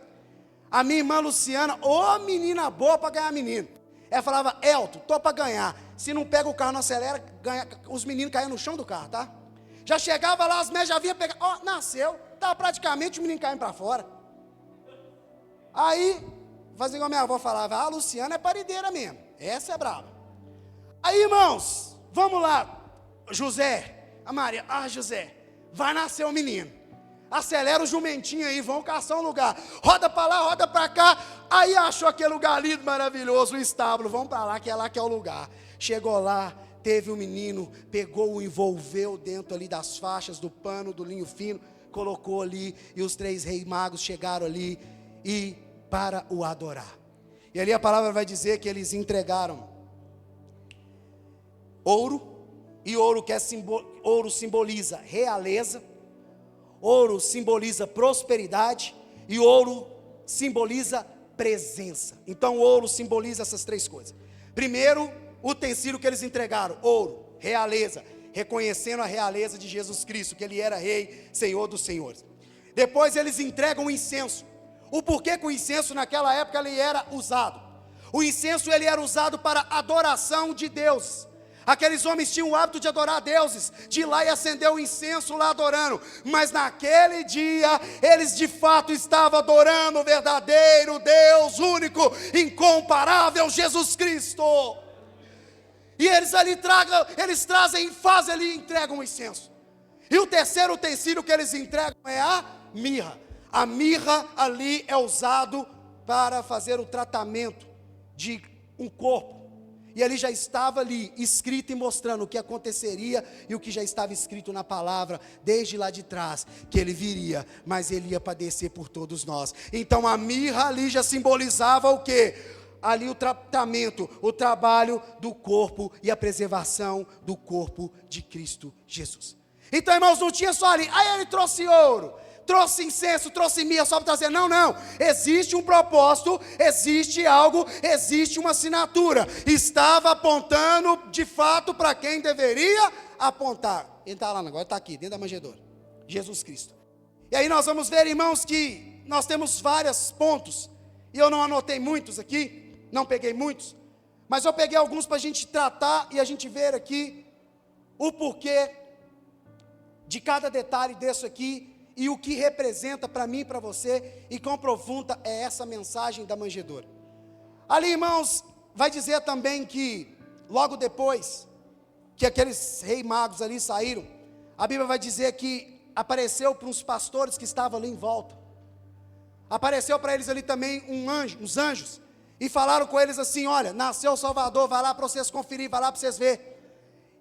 A: A minha irmã Luciana, ô menina boa para ganhar menino. Ela falava, Elton, tô para ganhar. Se não pega o carro, não acelera, os meninos caíam no chão do carro, tá? Já chegava lá, as médicas já vinham pegar, nasceu, estava praticamente o menino caindo para fora. Aí, fazia igual a minha avó falava, a Luciana é parideira mesmo, essa é brava. Aí, irmãos, vamos lá, José, a Maria, José, vai nascer o menino. Acelera o jumentinho aí, vão caçar um lugar, roda para lá, roda para cá. Aí achou aquele lugar lindo, maravilhoso, o estábulo, vamos para lá que é o lugar. Chegou lá, teve um menino, pegou, o envolveu dentro ali das faixas, do pano, do linho fino, colocou ali, e os 3 reis magos chegaram ali, e para o adorar. E ali a palavra vai dizer que eles entregaram ouro, e ouro ouro simboliza realeza, ouro simboliza prosperidade, e ouro simboliza presença. Então o ouro simboliza essas 3 coisas. Primeiro, o utensílio que eles entregaram, ouro, realeza, reconhecendo a realeza de Jesus Cristo, que Ele era Rei, Senhor dos Senhores. Depois eles entregam o incenso. O porquê que o incenso naquela época ele era usado? O incenso ele era usado para adoração de Deus. Aqueles homens tinham o hábito de adorar deuses, de ir lá e acender o incenso lá adorando. Mas naquele dia, eles de fato estavam adorando o verdadeiro Deus, único, incomparável, Jesus Cristo. E eles ali trazem, fazem ali e entregam o incenso. E o terceiro utensílio que eles entregam é a mirra. A mirra ali é usado para fazer o tratamento de um corpo. E ele já estava ali, escrito e mostrando o que aconteceria, e o que já estava escrito na palavra, desde lá de trás, que ele viria, mas ele ia padecer por todos nós. Então a mirra ali já simbolizava o quê? Ali o tratamento, o trabalho do corpo e a preservação do corpo de Cristo Jesus. Então, irmãos, não tinha só ali, aí ele trouxe ouro, trouxe incenso, trouxe mirra só para trazer. Não, existe um propósito, existe algo, existe uma assinatura. Estava apontando de fato para quem deveria apontar. Ele está lá agora, está aqui, dentro da manjedoura, Jesus Cristo. E aí nós vamos ver, irmãos, que nós temos vários pontos, e eu não anotei muitos aqui, não peguei muitos, mas eu peguei alguns para a gente tratar e a gente ver aqui o porquê de cada detalhe desse aqui, e o que representa para mim e para você, e quão profunda é essa mensagem da manjedoura. Ali, irmãos, vai dizer também que, logo depois que aqueles reis magos ali saíram, a Bíblia vai dizer que apareceu para uns pastores que estavam ali em volta, apareceu para eles ali também uns anjos, e falaram com eles assim, olha, nasceu o Salvador, vai lá para vocês conferir, vai lá para vocês ver.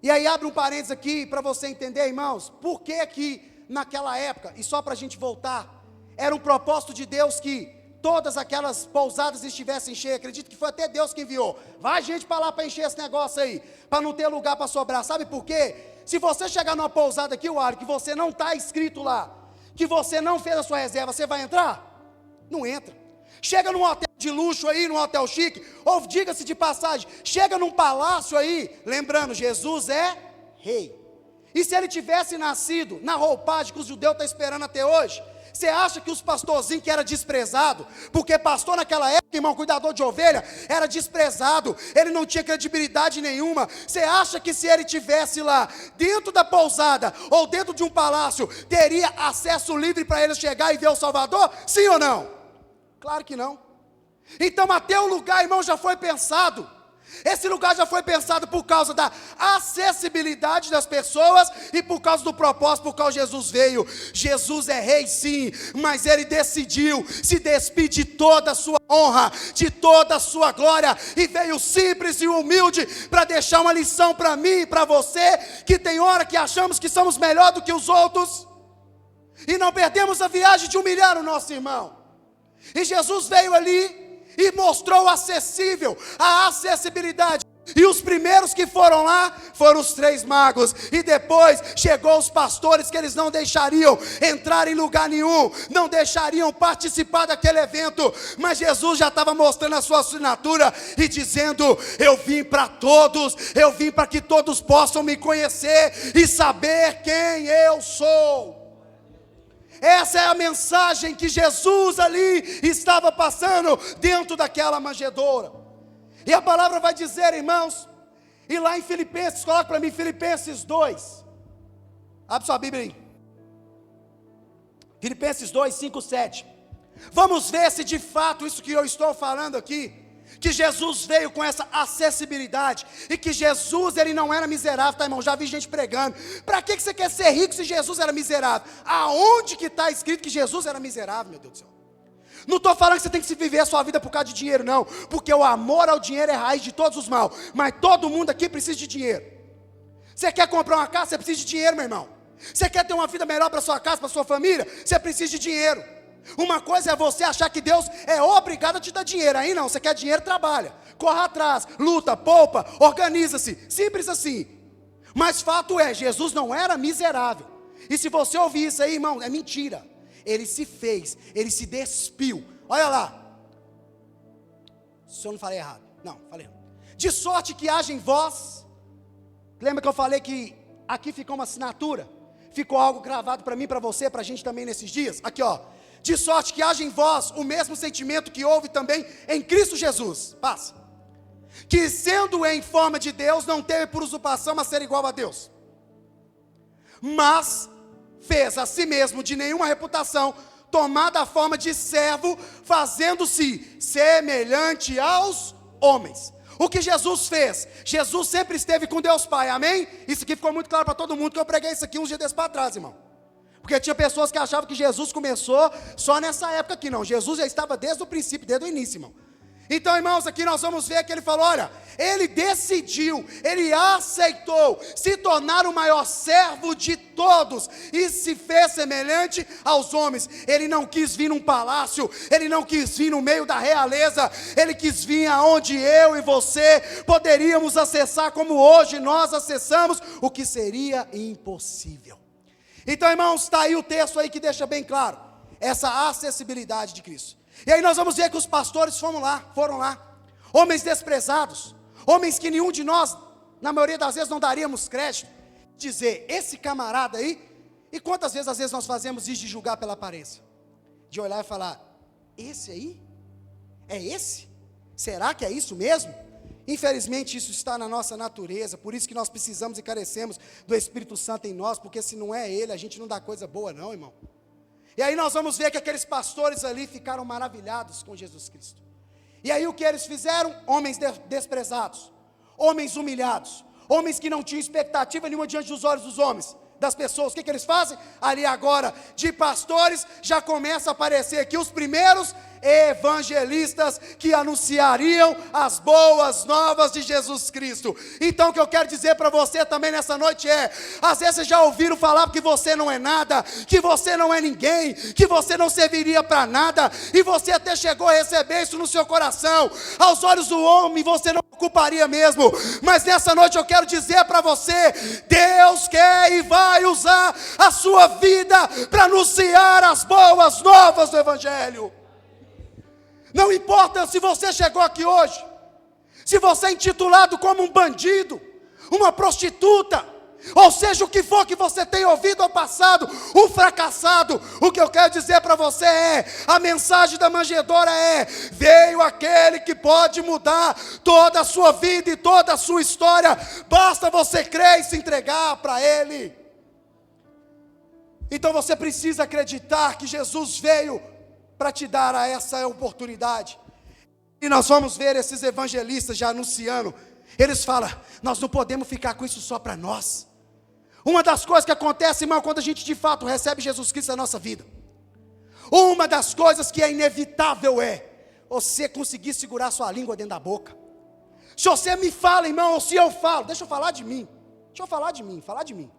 A: E aí abre um parênteses aqui, para você entender, irmãos, por que naquela época, e só para a gente voltar, era um propósito de Deus que todas aquelas pousadas estivessem cheias. Acredito que foi até Deus que enviou, vai gente para lá para encher esse negócio aí, para não ter lugar para sobrar. Sabe por quê? Se você chegar numa pousada aqui, que você não está inscrito lá, que você não fez a sua reserva, você vai entrar? Não entra. Chega num hotel de luxo aí, num hotel chique, ou diga-se de passagem, chega num palácio aí, lembrando, Jesus é rei. E se ele tivesse nascido na roupagem que os judeus estão esperando até hoje, você acha que os pastorzinhos que era desprezado, porque pastor naquela época, irmão, cuidador de ovelha, era desprezado, ele não tinha credibilidade nenhuma. Você acha que se ele tivesse lá, dentro da pousada, ou dentro de um palácio, teria acesso livre para ele chegar e ver o Salvador? Sim ou não? Claro que não. Então até o lugar, irmão, já foi pensado. Esse lugar já foi pensado por causa da acessibilidade das pessoas e por causa do propósito, por qual Jesus veio. Jesus é rei sim, mas ele decidiu se despir de toda a sua honra, de toda a sua glória, e veio simples e humilde para deixar uma lição para mim e para você, que tem hora que achamos que somos melhor do que os outros, e não perdemos a viagem de humilhar o nosso irmão. E Jesus veio ali e mostrou acessível, a acessibilidade. E os primeiros que foram lá foram os 3 magos. E depois chegou os pastores, que eles não deixariam entrar em lugar nenhum, não deixariam participar daquele evento. Mas Jesus já estava mostrando a sua assinatura e dizendo: eu vim para todos, eu vim para que todos possam me conhecer e saber quem eu sou. Essa é a mensagem que Jesus ali estava passando dentro daquela manjedoura. E a palavra vai dizer, irmãos, e lá em Filipenses, coloca para mim Filipenses 2. Abre sua Bíblia aí. Filipenses 2, 5, 7. Vamos ver se de fato isso que eu estou falando aqui, que Jesus veio com essa acessibilidade, e que Jesus, ele não era miserável, tá, irmão? Já vi gente pregando. Para que você quer ser rico se Jesus era miserável? Aonde que está escrito que Jesus era miserável, meu Deus do céu? Não estou falando que você tem que se viver a sua vida por causa de dinheiro, não, porque o amor ao dinheiro é a raiz de todos os males, mas todo mundo aqui precisa de dinheiro. Você quer comprar uma casa, você precisa de dinheiro, meu irmão. Você quer ter uma vida melhor para sua casa, para sua família, você precisa de dinheiro. Uma coisa é você achar que Deus é obrigado a te dar dinheiro. Aí não, você quer dinheiro, trabalha, corra atrás, luta, poupa, organiza-se, simples assim. Mas fato é, Jesus não era miserável. E se você ouvir isso aí, irmão, é mentira. Ele se fez, ele se despiu. Olha lá. Se eu não falei errado, não, falei. De sorte que haja em vós. Lembra que eu falei que aqui ficou uma assinatura? Ficou algo gravado para mim, para você, para a gente também nesses dias. Aqui ó. De sorte que haja em vós o mesmo sentimento que houve também em Cristo Jesus. Passa. Que sendo em forma de Deus, não teve por usurpação a ser igual a Deus, mas fez a si mesmo de nenhuma reputação, tomada a forma de servo, fazendo-se semelhante aos homens. O que Jesus fez? Jesus sempre esteve com Deus Pai, amém? Isso aqui ficou muito claro para todo mundo, que eu preguei isso aqui uns dias desses para trás, irmão. Porque tinha pessoas que achavam que Jesus começou só nessa época aqui, não. Jesus já estava desde o princípio, desde o início, irmão. Então, irmãos, aqui nós vamos ver que ele falou, olha, ele decidiu, ele aceitou se tornar o maior servo de todos, e se fez semelhante aos homens. Ele não quis vir num palácio, ele não quis vir no meio da realeza, ele quis vir aonde eu e você poderíamos acessar, como hoje nós acessamos, o que seria impossível. Então, irmãos, está aí o texto aí que deixa bem claro essa acessibilidade de Cristo. E aí nós vamos ver que os pastores foram lá, homens desprezados, homens que nenhum de nós, na maioria das vezes, não daríamos crédito, dizer, esse camarada aí, e quantas vezes, às vezes, nós fazemos isso de julgar pela aparência, de olhar e falar, esse aí? É esse? Será que é isso mesmo? Infelizmente isso está na nossa natureza, por isso que nós precisamos e carecemos do Espírito Santo em nós, porque se não é Ele, a gente não dá coisa boa não, irmão. E aí nós vamos ver que aqueles pastores ali ficaram maravilhados com Jesus Cristo. E aí o que eles fizeram? Homens desprezados, homens humilhados, homens que não tinham expectativa nenhuma diante dos olhos dos homens, das pessoas. O que eles fazem? Ali agora, de pastores, já começa a aparecer aqui os primeiros evangelistas que anunciariam as boas novas de Jesus Cristo. Então o que eu quero dizer para você também nessa noite é, às vezes vocês já ouviram falar que você não é nada, que você não é ninguém, que você não serviria para nada, e você até chegou a receber isso no seu coração. Aos olhos do homem você não ocuparia mesmo, mas nessa noite eu quero dizer para você, Deus quer e vai usar a sua vida para anunciar as boas novas do Evangelho. Não importa se você chegou aqui hoje, se você é intitulado como um bandido, uma prostituta, ou seja o que for que você tenha ouvido ao passado, um fracassado, o que eu quero dizer para você é, a mensagem da manjedoura é, veio aquele que pode mudar toda a sua vida e toda a sua história, basta você crer e se entregar para Ele. Então você precisa acreditar que Jesus veio para te dar essa oportunidade. E nós vamos ver esses evangelistas já anunciando. Eles falam, nós não podemos ficar com isso só para nós. Uma das coisas que acontece, irmão, quando a gente de fato recebe Jesus Cristo na nossa vida, uma das coisas que é inevitável é você conseguir segurar sua língua dentro da boca. Se você me fala, irmão, ou se eu falo, deixa eu falar de mim. Falar de mim.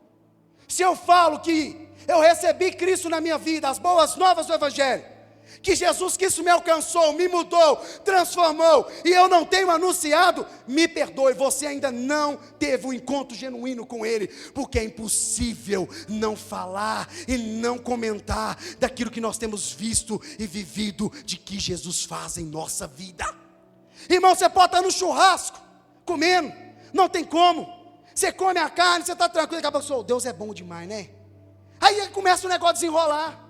A: Se eu falo que eu recebi Cristo na minha vida, as boas novas do Evangelho, que Jesus Cristo me alcançou, me mudou, transformou, e eu não tenho anunciado, me perdoe, você ainda não teve um encontro genuíno com Ele, porque é impossível não falar e não comentar daquilo que nós temos visto e vivido, de que Jesus faz em nossa vida. Irmão, você pode estar no churrasco, comendo, não tem como, você come a carne, você está tranquilo, daqui a pouco, Deus é bom demais, né? Aí começa o negócio a desenrolar.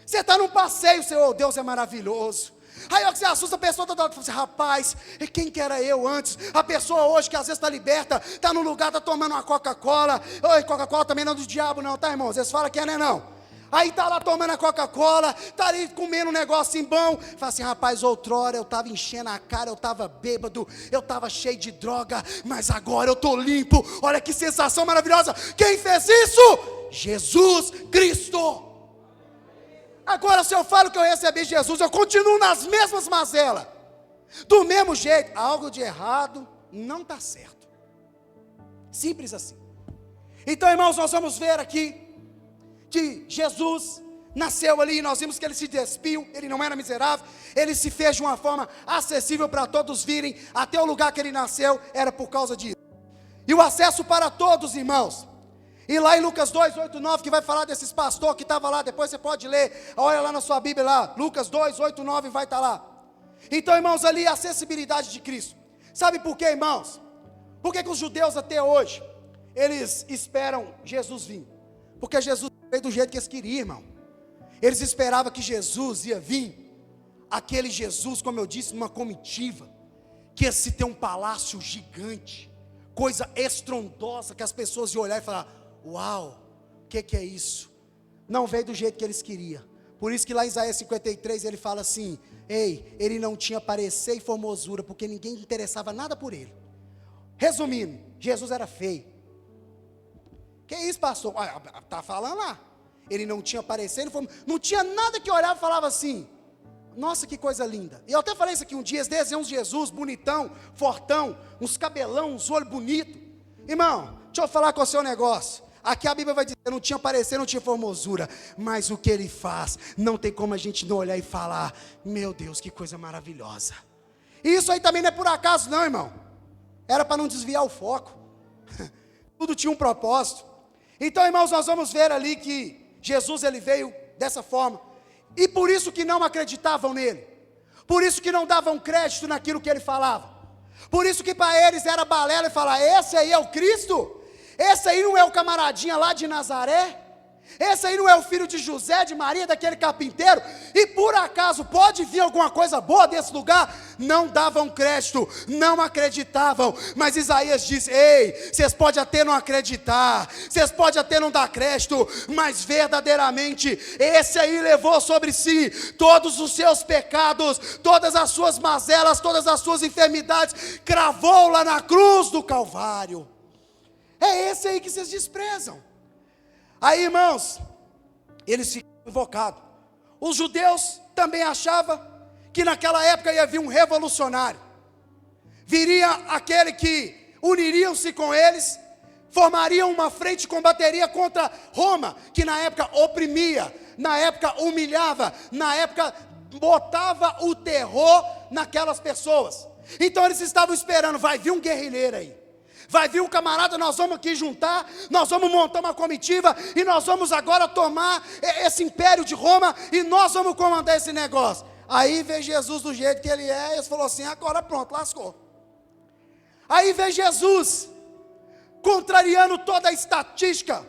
A: Você está num passeio, Senhor, Deus é maravilhoso. Aí você assusta a pessoa toda hora, fala assim, rapaz, quem que era eu antes? A pessoa hoje que às vezes está liberta, está no lugar, está tomando uma Coca-Cola. Oi, Coca-Cola também não é do diabo não, tá, irmão? Vocês falam que é, né, não? Aí está lá tomando a Coca-Cola, está ali comendo um negocinho bom. Fala assim, rapaz, outrora eu estava enchendo a cara, eu estava bêbado, eu estava cheio de droga, mas agora eu estou limpo. Olha que sensação maravilhosa. Quem fez isso? Jesus Cristo. Agora, se eu falo que eu recebi Jesus, eu continuo nas mesmas mazelas. Do mesmo jeito, algo de errado não está certo. Simples assim. Então, irmãos, nós vamos ver aqui que Jesus nasceu ali, nós vimos que ele se despiu, ele não era miserável, ele se fez de uma forma acessível para todos virem, até o lugar que ele nasceu, era por causa disso. E o acesso para todos, irmãos. E lá em Lucas 2, 8, 9, que vai falar desses pastores que estavam lá, depois você pode ler, olha lá na sua Bíblia lá, Lucas 2, 8, 9 vai estar lá. Então, irmãos, ali a acessibilidade de Cristo. Sabe por quê, irmãos? Por que os judeus até hoje, eles esperam Jesus vir? Porque Jesus veio do jeito que eles queriam, irmão. Eles esperavam que Jesus ia vir, aquele Jesus, como eu disse, numa comitiva, que ia se ter um palácio gigante, coisa estrondosa, que as pessoas iam olhar e falar, uau, o que é isso? Não veio do jeito que eles queriam. Por isso que lá em Isaías 53 ele fala assim, ei, ele não tinha parecer e formosura, porque ninguém interessava nada por ele. Resumindo, Jesus era feio. Que isso, pastor? Está falando lá. Ele não tinha parecer, não tinha nada que olhava e falava assim, nossa, que coisa linda. E eu até falei isso aqui um dia, desenhos de Jesus, bonitão, fortão, uns cabelão, uns olhos bonitos. Irmão, deixa eu falar com o seu negócio. Aqui a Bíblia vai dizer, não tinha parecer, não tinha formosura, mas o que ele faz, não tem como a gente não olhar e falar, meu Deus, que coisa maravilhosa. E isso aí também não é por acaso não, irmão. Era para não desviar o foco. Tudo tinha um propósito. Então, irmãos, nós vamos ver ali que Jesus, ele veio dessa forma. E por isso que não acreditavam nele. Por isso que não davam crédito naquilo que ele falava. Por isso que para eles era balela e falar, esse aí é o Cristo? Esse aí não é o camaradinha lá de Nazaré? Esse aí não é o filho de José, de Maria, daquele carpinteiro? E por acaso pode vir alguma coisa boa desse lugar? Não davam crédito, não acreditavam. Mas Isaías diz, ei, vocês podem até não acreditar, vocês podem até não dar crédito, mas verdadeiramente esse aí levou sobre si todos os seus pecados, todas as suas mazelas, todas as suas enfermidades, cravou lá na cruz do Calvário. É esse aí que vocês desprezam. Aí, irmãos, eles ficam invocados. Os judeus também achavam que naquela época ia vir um revolucionário. Viria aquele que uniriam-se com eles, formariam uma frente e combateria contra Roma, que na época oprimia, na época humilhava, na época botava o terror naquelas pessoas. Então eles estavam esperando, vai vir um guerrilheiro aí. Vai vir um camarada, nós vamos aqui juntar, nós vamos montar uma comitiva e nós vamos agora tomar esse império de Roma e nós vamos comandar esse negócio. Aí vê Jesus do jeito que ele é e eles falaram assim, agora pronto, lascou. Aí vê Jesus contrariando toda a estatística,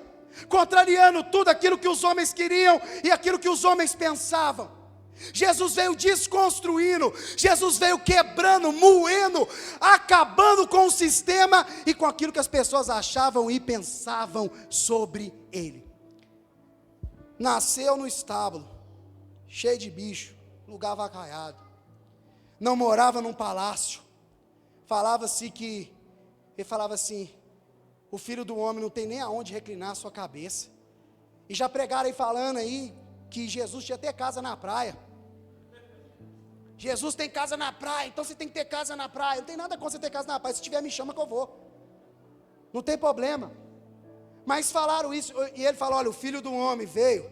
A: contrariando tudo aquilo que os homens queriam e aquilo que os homens pensavam. Jesus veio desconstruindo, Jesus veio quebrando, moendo, acabando com o sistema e com aquilo que as pessoas achavam e pensavam sobre ele. Nasceu no estábulo, cheio de bicho, lugar avacaiado. não morava num palácio. Ele falava assim, o Filho do Homem não tem nem aonde reclinar a sua cabeça. E já pregaram aí falando aí, que Jesus tinha até casa na praia. Jesus tem casa na praia, então você tem que ter casa na praia. Não tem nada contra você ter casa na praia, se tiver me chama que eu vou. Não tem problema. Mas falaram isso, e ele falou, olha, o Filho do Homem veio,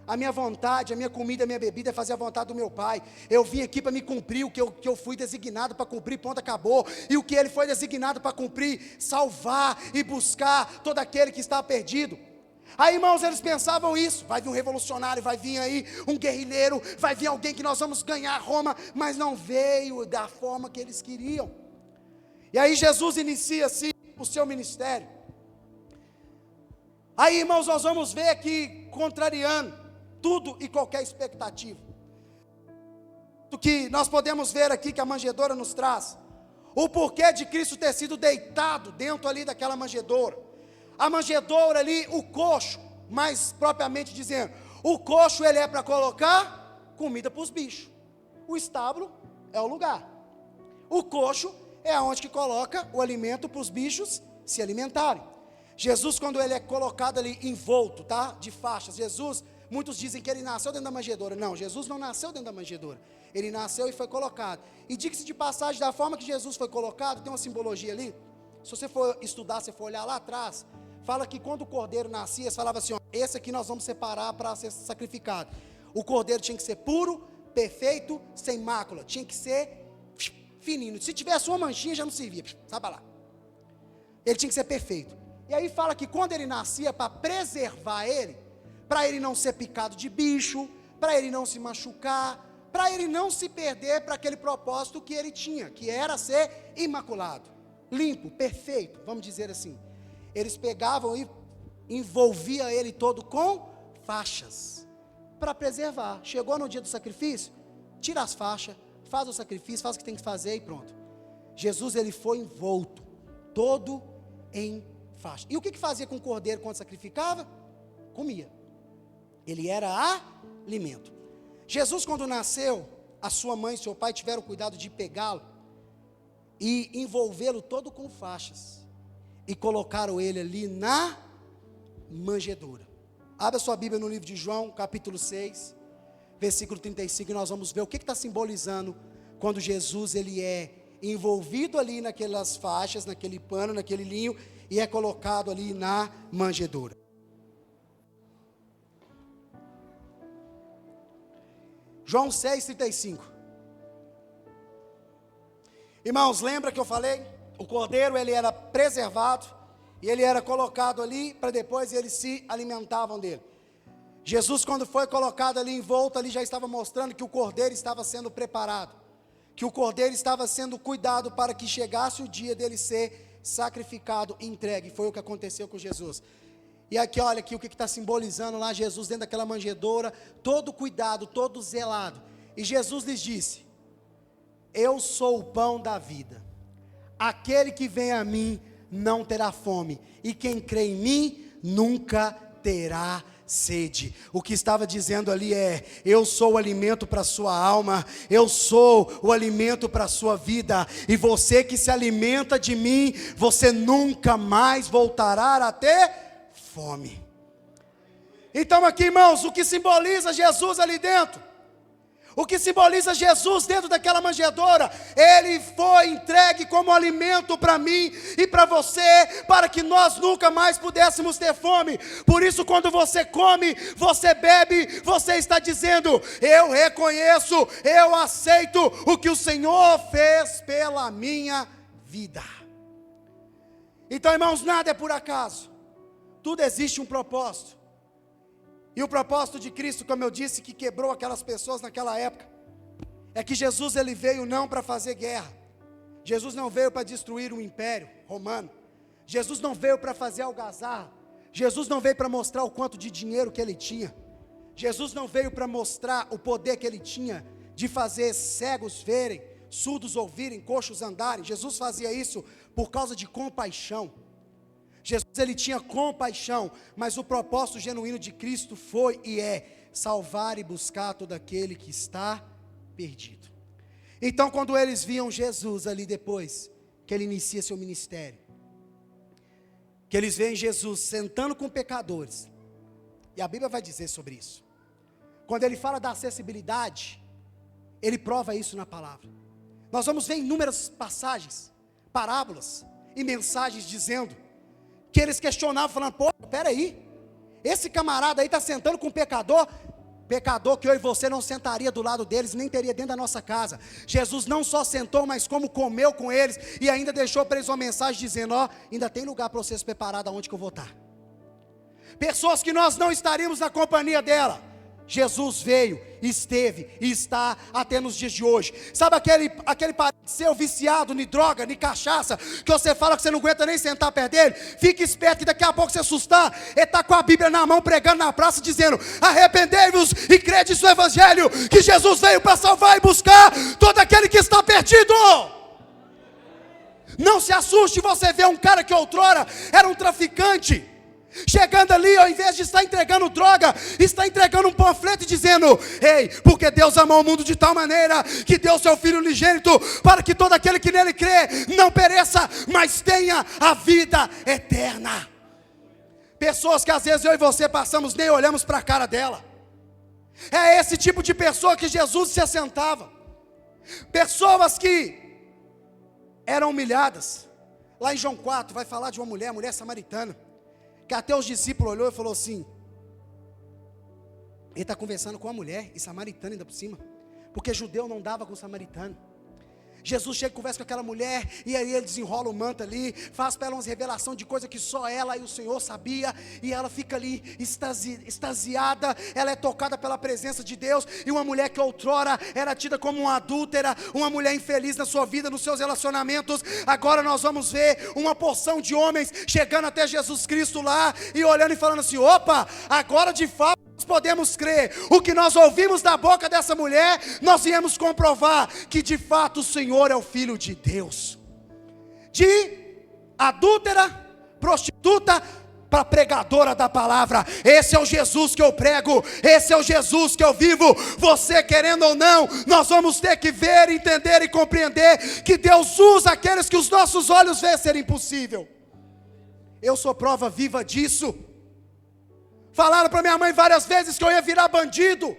A: a minha vontade, a minha comida, a minha bebida é fazer a vontade do meu Pai. Eu vim aqui para me cumprir o que eu fui designado para cumprir, ponto, acabou. E o que ele foi designado para cumprir, salvar e buscar todo aquele que está perdido. Aí, irmãos, eles pensavam isso, vai vir um revolucionário, vai vir aí um guerrilheiro, vai vir alguém que nós vamos ganhar Roma, mas não veio da forma que eles queriam. E aí Jesus inicia assim o seu ministério. Aí, irmãos, nós vamos ver aqui, contrariando tudo e qualquer expectativa, do que nós podemos ver aqui que a manjedoura nos traz, o porquê de Cristo ter sido deitado dentro ali daquela manjedoura. A manjedoura ali, o coxo, mais propriamente dizendo, o coxo ele é para colocar comida para os bichos, o estábulo é o lugar, o coxo é onde que coloca o alimento para os bichos se alimentarem. Jesus, quando ele é colocado ali envolto, tá, de faixas, Jesus, muitos dizem que ele nasceu dentro da manjedoura. Não, Jesus não nasceu dentro da manjedoura, ele nasceu e foi colocado. E diga-se de passagem, da forma que Jesus foi colocado, tem uma simbologia ali. Se você for estudar, se for olhar lá atrás, fala que quando o cordeiro nascia, eles falavam assim, ó, esse aqui nós vamos separar para ser sacrificado. O cordeiro tinha que ser puro, perfeito, sem mácula, tinha que ser fininho. Se tivesse uma manchinha já não servia, sabe para lá. Ele tinha que ser perfeito. E aí fala que quando ele nascia, para preservar ele, para ele não ser picado de bicho, para ele não se machucar, para ele não se perder para aquele propósito que ele tinha, que era ser imaculado, limpo, perfeito, vamos dizer assim. Eles pegavam e envolviam ele todo com faixas, para preservar. Chegou no dia do sacrifício, tira as faixas, faz o sacrifício, faz o que tem que fazer e pronto. Jesus, ele foi envolto, todo em faixa. E o que fazia com o cordeiro quando sacrificava? Comia. Ele era alimento. Jesus, quando nasceu, a sua mãe e seu pai tiveram cuidado de pegá-lo e envolvê-lo todo com faixas e colocaram ele ali na manjedoura. Abra sua Bíblia no livro de João, capítulo 6, versículo 35, e nós vamos ver o que está simbolizando quando Jesus ele é envolvido ali naquelas faixas, naquele pano, naquele linho, e é colocado ali na manjedoura. João 6,35. Irmãos, lembra que eu falei? O cordeiro ele era preservado e ele era colocado ali para depois eles se alimentavam dele. Jesus, quando foi colocado ali envolto, ali já estava mostrando que o cordeiro estava sendo preparado, que o cordeiro estava sendo cuidado para que chegasse o dia dele ser sacrificado, entregue. Foi o que aconteceu com Jesus. E aqui, olha aqui o que está simbolizando lá, Jesus dentro daquela manjedoura, todo cuidado, todo zelado. E Jesus lhes disse: eu sou o pão da vida, aquele que vem a mim não terá fome, e quem crê em mim nunca terá sede. O que estava dizendo ali é: eu sou o alimento para a sua alma, eu sou o alimento para a sua vida, e você que se alimenta de mim, você nunca mais voltará a ter fome. Então aqui, irmãos, o que simboliza Jesus ali dentro? O que simboliza Jesus dentro daquela manjedoura? Ele foi entregue como alimento para mim e para você, para que nós nunca mais pudéssemos ter fome. Por isso, quando você come, você bebe, você está dizendo: eu reconheço, eu aceito o que o Senhor fez pela minha vida. Então, irmãos, nada é por acaso, tudo existe um propósito. E o propósito de Cristo, como eu disse, que quebrou aquelas pessoas naquela época, é que Jesus ele veio não para fazer guerra. Jesus não veio para destruir o império romano. Jesus não veio para fazer algazarra. Jesus não veio para mostrar o quanto de dinheiro que ele tinha. Jesus não veio para mostrar o poder que ele tinha de fazer cegos verem, surdos ouvirem, coxos andarem. Jesus fazia isso por causa de compaixão. Jesus ele tinha compaixão, mas o propósito genuíno de Cristo foi e é salvar e buscar todo aquele que está perdido. Então, quando eles viam Jesus ali depois, que ele inicia seu ministério, que eles veem Jesus sentando com pecadores, e a Bíblia vai dizer sobre isso. Quando ele fala da acessibilidade, ele prova isso na palavra. Nós vamos ver inúmeras passagens, parábolas e mensagens dizendo que eles questionavam, falando: pô, peraí, esse camarada aí está sentando com um pecador que eu e você não sentaria do lado deles, nem teria dentro da nossa casa. Jesus não só sentou, mas como comeu com eles, e ainda deixou para eles uma mensagem dizendo: ó, ainda tem lugar para vocês preparar aonde que eu vou estar. Pessoas que nós não estaríamos na companhia dela, Jesus veio, esteve e está até nos dias de hoje. Sabe aquele parente seu viciado em droga, em cachaça, que você fala que você não aguenta nem sentar perto dele? Fique esperto que daqui a pouco você assustar, ele está com a Bíblia na mão, pregando na praça, dizendo: arrependei-vos e crede no Evangelho, que Jesus veio para salvar e buscar todo aquele que está perdido. Não se assuste, você vê um cara que outrora era um traficante, chegando ali, ao invés de estar entregando droga, está entregando um panfleto dizendo: ei, porque Deus amou o mundo de tal maneira, que deu seu Filho unigênito, para que todo aquele que nele crê, não pereça, mas tenha a vida eterna. Pessoas que às vezes eu e você passamos, nem olhamos para a cara dela. É esse tipo de pessoa que Jesus se assentava. Pessoas que eram humilhadas. Lá em João 4, vai falar de uma mulher samaritana, que até os discípulos olhou e falou assim: ele está conversando com uma mulher, e samaritana ainda por cima, porque judeu não dava com samaritano. Jesus chega e conversa com aquela mulher, e aí ele desenrola o manto ali, faz para ela uma revelação de coisa que só ela e o Senhor sabia, e ela fica ali extasiada, ela é tocada pela presença de Deus. E uma mulher que outrora era tida como uma adúltera, uma mulher infeliz na sua vida, nos seus relacionamentos, agora nós vamos ver uma porção de homens chegando até Jesus Cristo lá, e olhando e falando assim: opa, agora de fato nós podemos crer. O que nós ouvimos da boca dessa mulher, nós viemos comprovar que de fato o Senhor é o Filho de Deus. De adúltera, prostituta, para pregadora da palavra. Esse é o Jesus que eu prego, esse é o Jesus que eu vivo. Você querendo ou não, nós vamos ter que ver, entender e compreender que Deus usa aqueles que os nossos olhos veem ser impossível. Eu sou prova viva disso. Falaram para minha mãe várias vezes que eu ia virar bandido.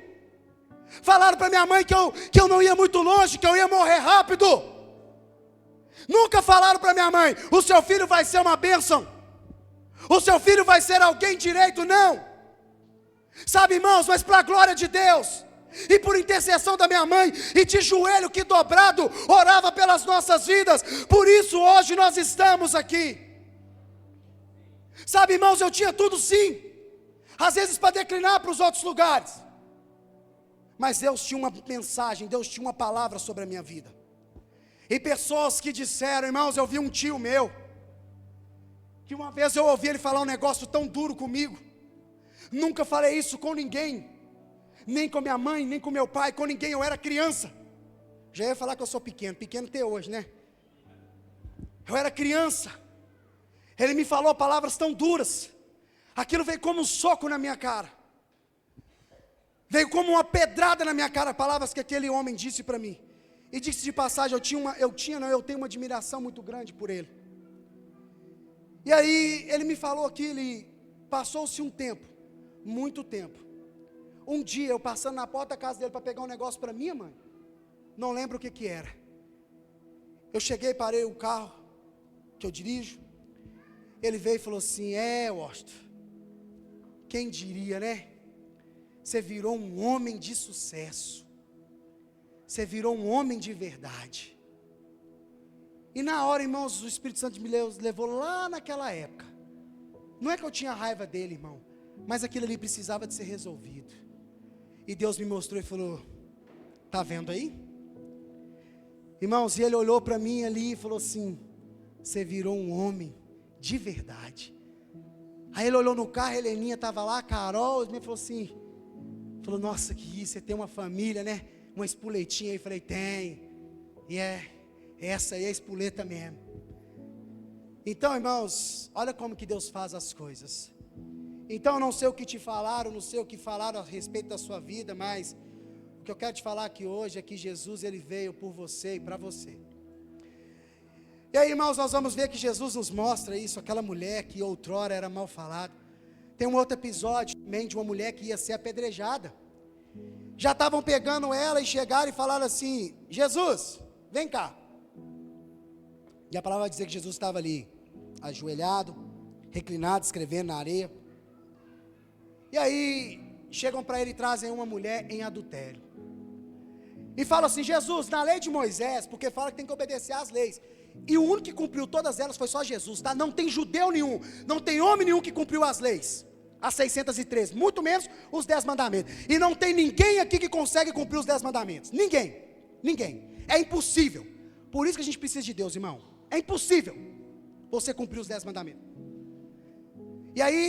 A: Falaram para minha mãe que eu não ia muito longe, que eu ia morrer rápido. Nunca falaram para minha mãe: o seu filho vai ser uma bênção, o seu filho vai ser alguém direito. Não. Sabe, irmãos, mas para a glória de Deus, e por intercessão da minha mãe, e de joelho que dobrado, orava pelas nossas vidas. Por isso hoje nós estamos aqui. Sabe, irmãos, eu tinha tudo sim, às vezes para declinar para os outros lugares, mas Deus tinha uma mensagem, Deus tinha uma palavra sobre a minha vida. E pessoas que disseram, irmãos, eu vi um tio meu, que uma vez eu ouvi ele falar um negócio tão duro comigo. Nunca falei isso com ninguém, nem com minha mãe, nem com meu pai, com ninguém. Eu era criança. Já ia falar que eu sou pequeno até hoje, né? Eu era criança. Ele me falou palavras tão duras. Aquilo veio como um soco na minha cara. Veio como uma pedrada na minha cara, palavras que aquele homem disse para mim. E disse de passagem, eu tenho uma admiração muito grande por ele. E aí ele me falou que passou-se um tempo, muito tempo. Um dia eu passando na porta da casa dele para pegar um negócio para minha mãe, não lembro o que era. Eu cheguei, parei o carro que eu dirijo. Ele veio e falou assim: Washington, quem diria, né? Você virou um homem de sucesso. Você virou um homem de verdade. E na hora, irmãos, o Espírito Santo me levou lá naquela época. Não é que eu tinha raiva dele, irmão, mas aquilo ali precisava de ser resolvido. E Deus me mostrou e falou: tá vendo aí? Irmãos, e ele olhou para mim ali e falou assim: você virou um homem de verdade. Aí ele olhou no carro, a Heleninha estava lá, a Carol, ele falou assim, nossa, que isso, você tem uma família, né? Uma espoletinha aí. Eu falei: tem. E essa aí é a espoleta mesmo. Então, irmãos, olha como que Deus faz as coisas. Então, eu não sei o que te falaram, não sei o que falaram a respeito da sua vida, mas o que eu quero te falar aqui hoje é que Jesus, ele veio por você e para você. E aí, irmãos, nós vamos ver que Jesus nos mostra isso, aquela mulher que outrora era mal falada. Tem um outro episódio também de uma mulher que ia ser apedrejada. Já estavam pegando ela e chegaram e falaram assim: Jesus, vem cá. E a palavra vai dizer que Jesus estava ali, ajoelhado, reclinado, escrevendo na areia. E aí, chegam para ele e trazem uma mulher em adultério. E falam assim: Jesus, na lei de Moisés, porque fala que tem que obedecer às leis. E o único que cumpriu todas elas foi só Jesus, tá? Não tem judeu nenhum, não tem homem nenhum que cumpriu as leis. As 613, muito menos os 10 mandamentos. E não tem ninguém aqui que consegue cumprir os 10 mandamentos. Ninguém. É impossível. Por isso que a gente precisa de Deus, irmão. É impossível você cumprir os 10 mandamentos. E aí,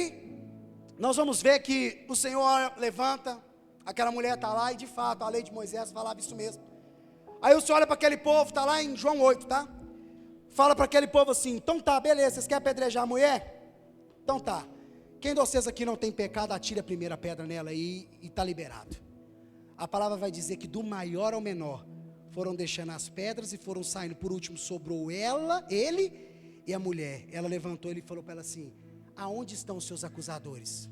A: nós vamos ver que o Senhor levanta, aquela mulher está lá, e de fato, a lei de Moisés falava isso mesmo. Aí o Senhor olha para aquele povo, está lá em João 8, tá? Fala para aquele povo assim: então tá, beleza, vocês querem apedrejar a mulher? Então tá. Quem de vocês aqui não tem pecado, atire a primeira pedra nela e está liberado. A palavra vai dizer que do maior ao menor, foram deixando as pedras e foram saindo. Por último sobrou ele e a mulher. Ela levantou e falou para ela assim: aonde estão os seus acusadores?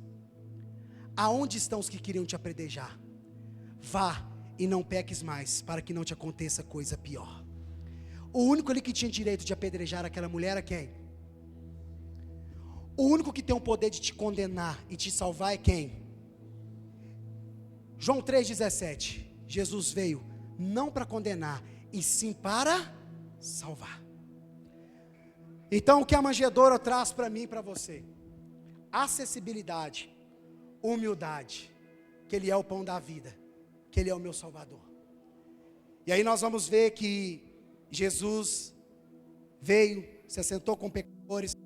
A: Aonde estão os que queriam te apedrejar? Vá e não peques mais, para que não te aconteça coisa pior. O único ali que tinha direito de apedrejar aquela mulher era quem? O único que tem o poder de te condenar e te salvar é quem? João 3,17. Jesus veio não para condenar, e sim para salvar. Então o que a manjedoura traz para mim e para você? Acessibilidade, humildade, que Ele é o pão da vida, que Ele é o meu Salvador. E aí nós vamos ver que Jesus veio, se assentou com pecadores,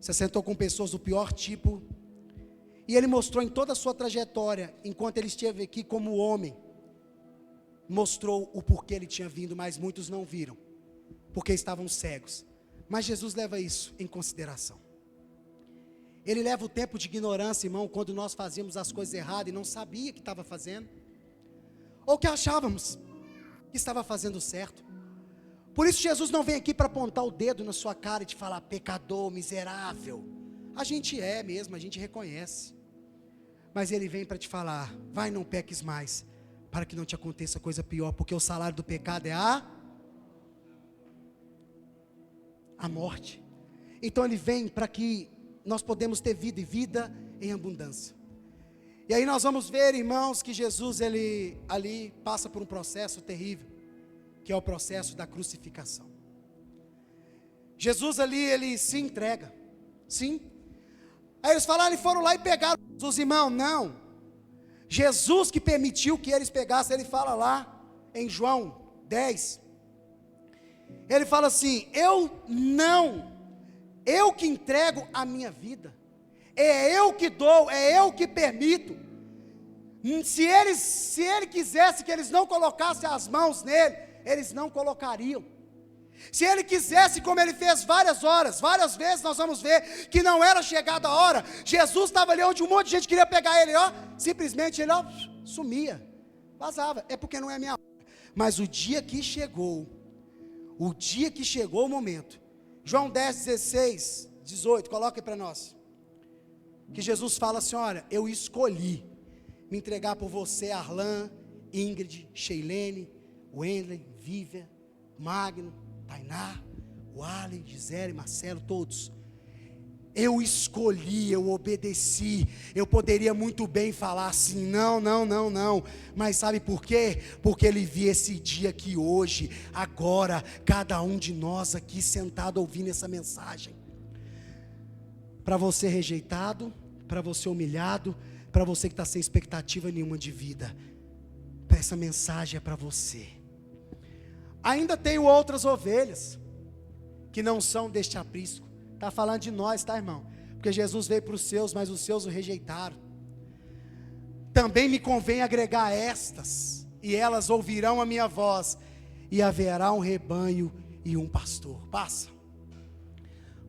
A: se assentou com pessoas do pior tipo, e Ele mostrou em toda a sua trajetória, enquanto Ele esteve aqui como homem, mostrou o porquê Ele tinha vindo, mas muitos não viram, porque estavam cegos. Mas Jesus leva isso em consideração. Ele leva o tempo de ignorância, irmão, quando nós fazíamos as coisas erradas e não sabia que estava fazendo, ou que achávamos que estava fazendo certo. Por isso Jesus não vem aqui para apontar o dedo na sua cara e te falar: pecador, miserável. A gente é mesmo, a gente reconhece. Mas Ele vem para te falar: vai, não peques mais, para que não te aconteça coisa pior, porque o salário do pecado é a morte. Então Ele vem para que nós podemos ter vida, e vida em abundância. E aí nós vamos ver, irmãos, que Jesus, Ele ali passa por um processo terrível, que é o processo da crucificação. Jesus ali, Ele se entrega, sim. Aí eles falaram, e foram lá e pegaram os irmãos. Não, Jesus que permitiu que eles pegassem. Ele fala lá em João 10, Ele fala assim: eu que entrego a minha vida, é eu que dou, é eu que permito. Se Ele quisesse que eles não colocassem as mãos nele, eles não colocariam. Se Ele quisesse, como Ele fez várias vezes, nós vamos ver que não era chegada a hora. Jesus estava ali onde um monte de gente queria pegar Ele, simplesmente Ele sumia, vazava. É porque não é minha hora. Mas o dia que chegou o momento, João 10, 16, 18, coloca aí para nós, que Jesus fala assim: olha, eu escolhi me entregar por você, Arlan, Ingrid, Sheilene, Wendley, Vívia, Magno, Tainá, Wally, Gisele, Marcelo, todos. Eu escolhi, eu obedeci. Eu poderia muito bem falar assim: não, mas sabe por quê? Porque Ele via esse dia aqui hoje, agora, cada um de nós aqui sentado ouvindo essa mensagem. Para você rejeitado, para você humilhado, para você que está sem expectativa nenhuma de vida, essa mensagem é para você. Ainda tenho outras ovelhas que não são deste aprisco. Está falando de nós, tá, irmão? Porque Jesus veio para os seus, mas os seus o rejeitaram. Também me convém agregar estas, e elas ouvirão a minha voz, e haverá um rebanho e um pastor. Passa.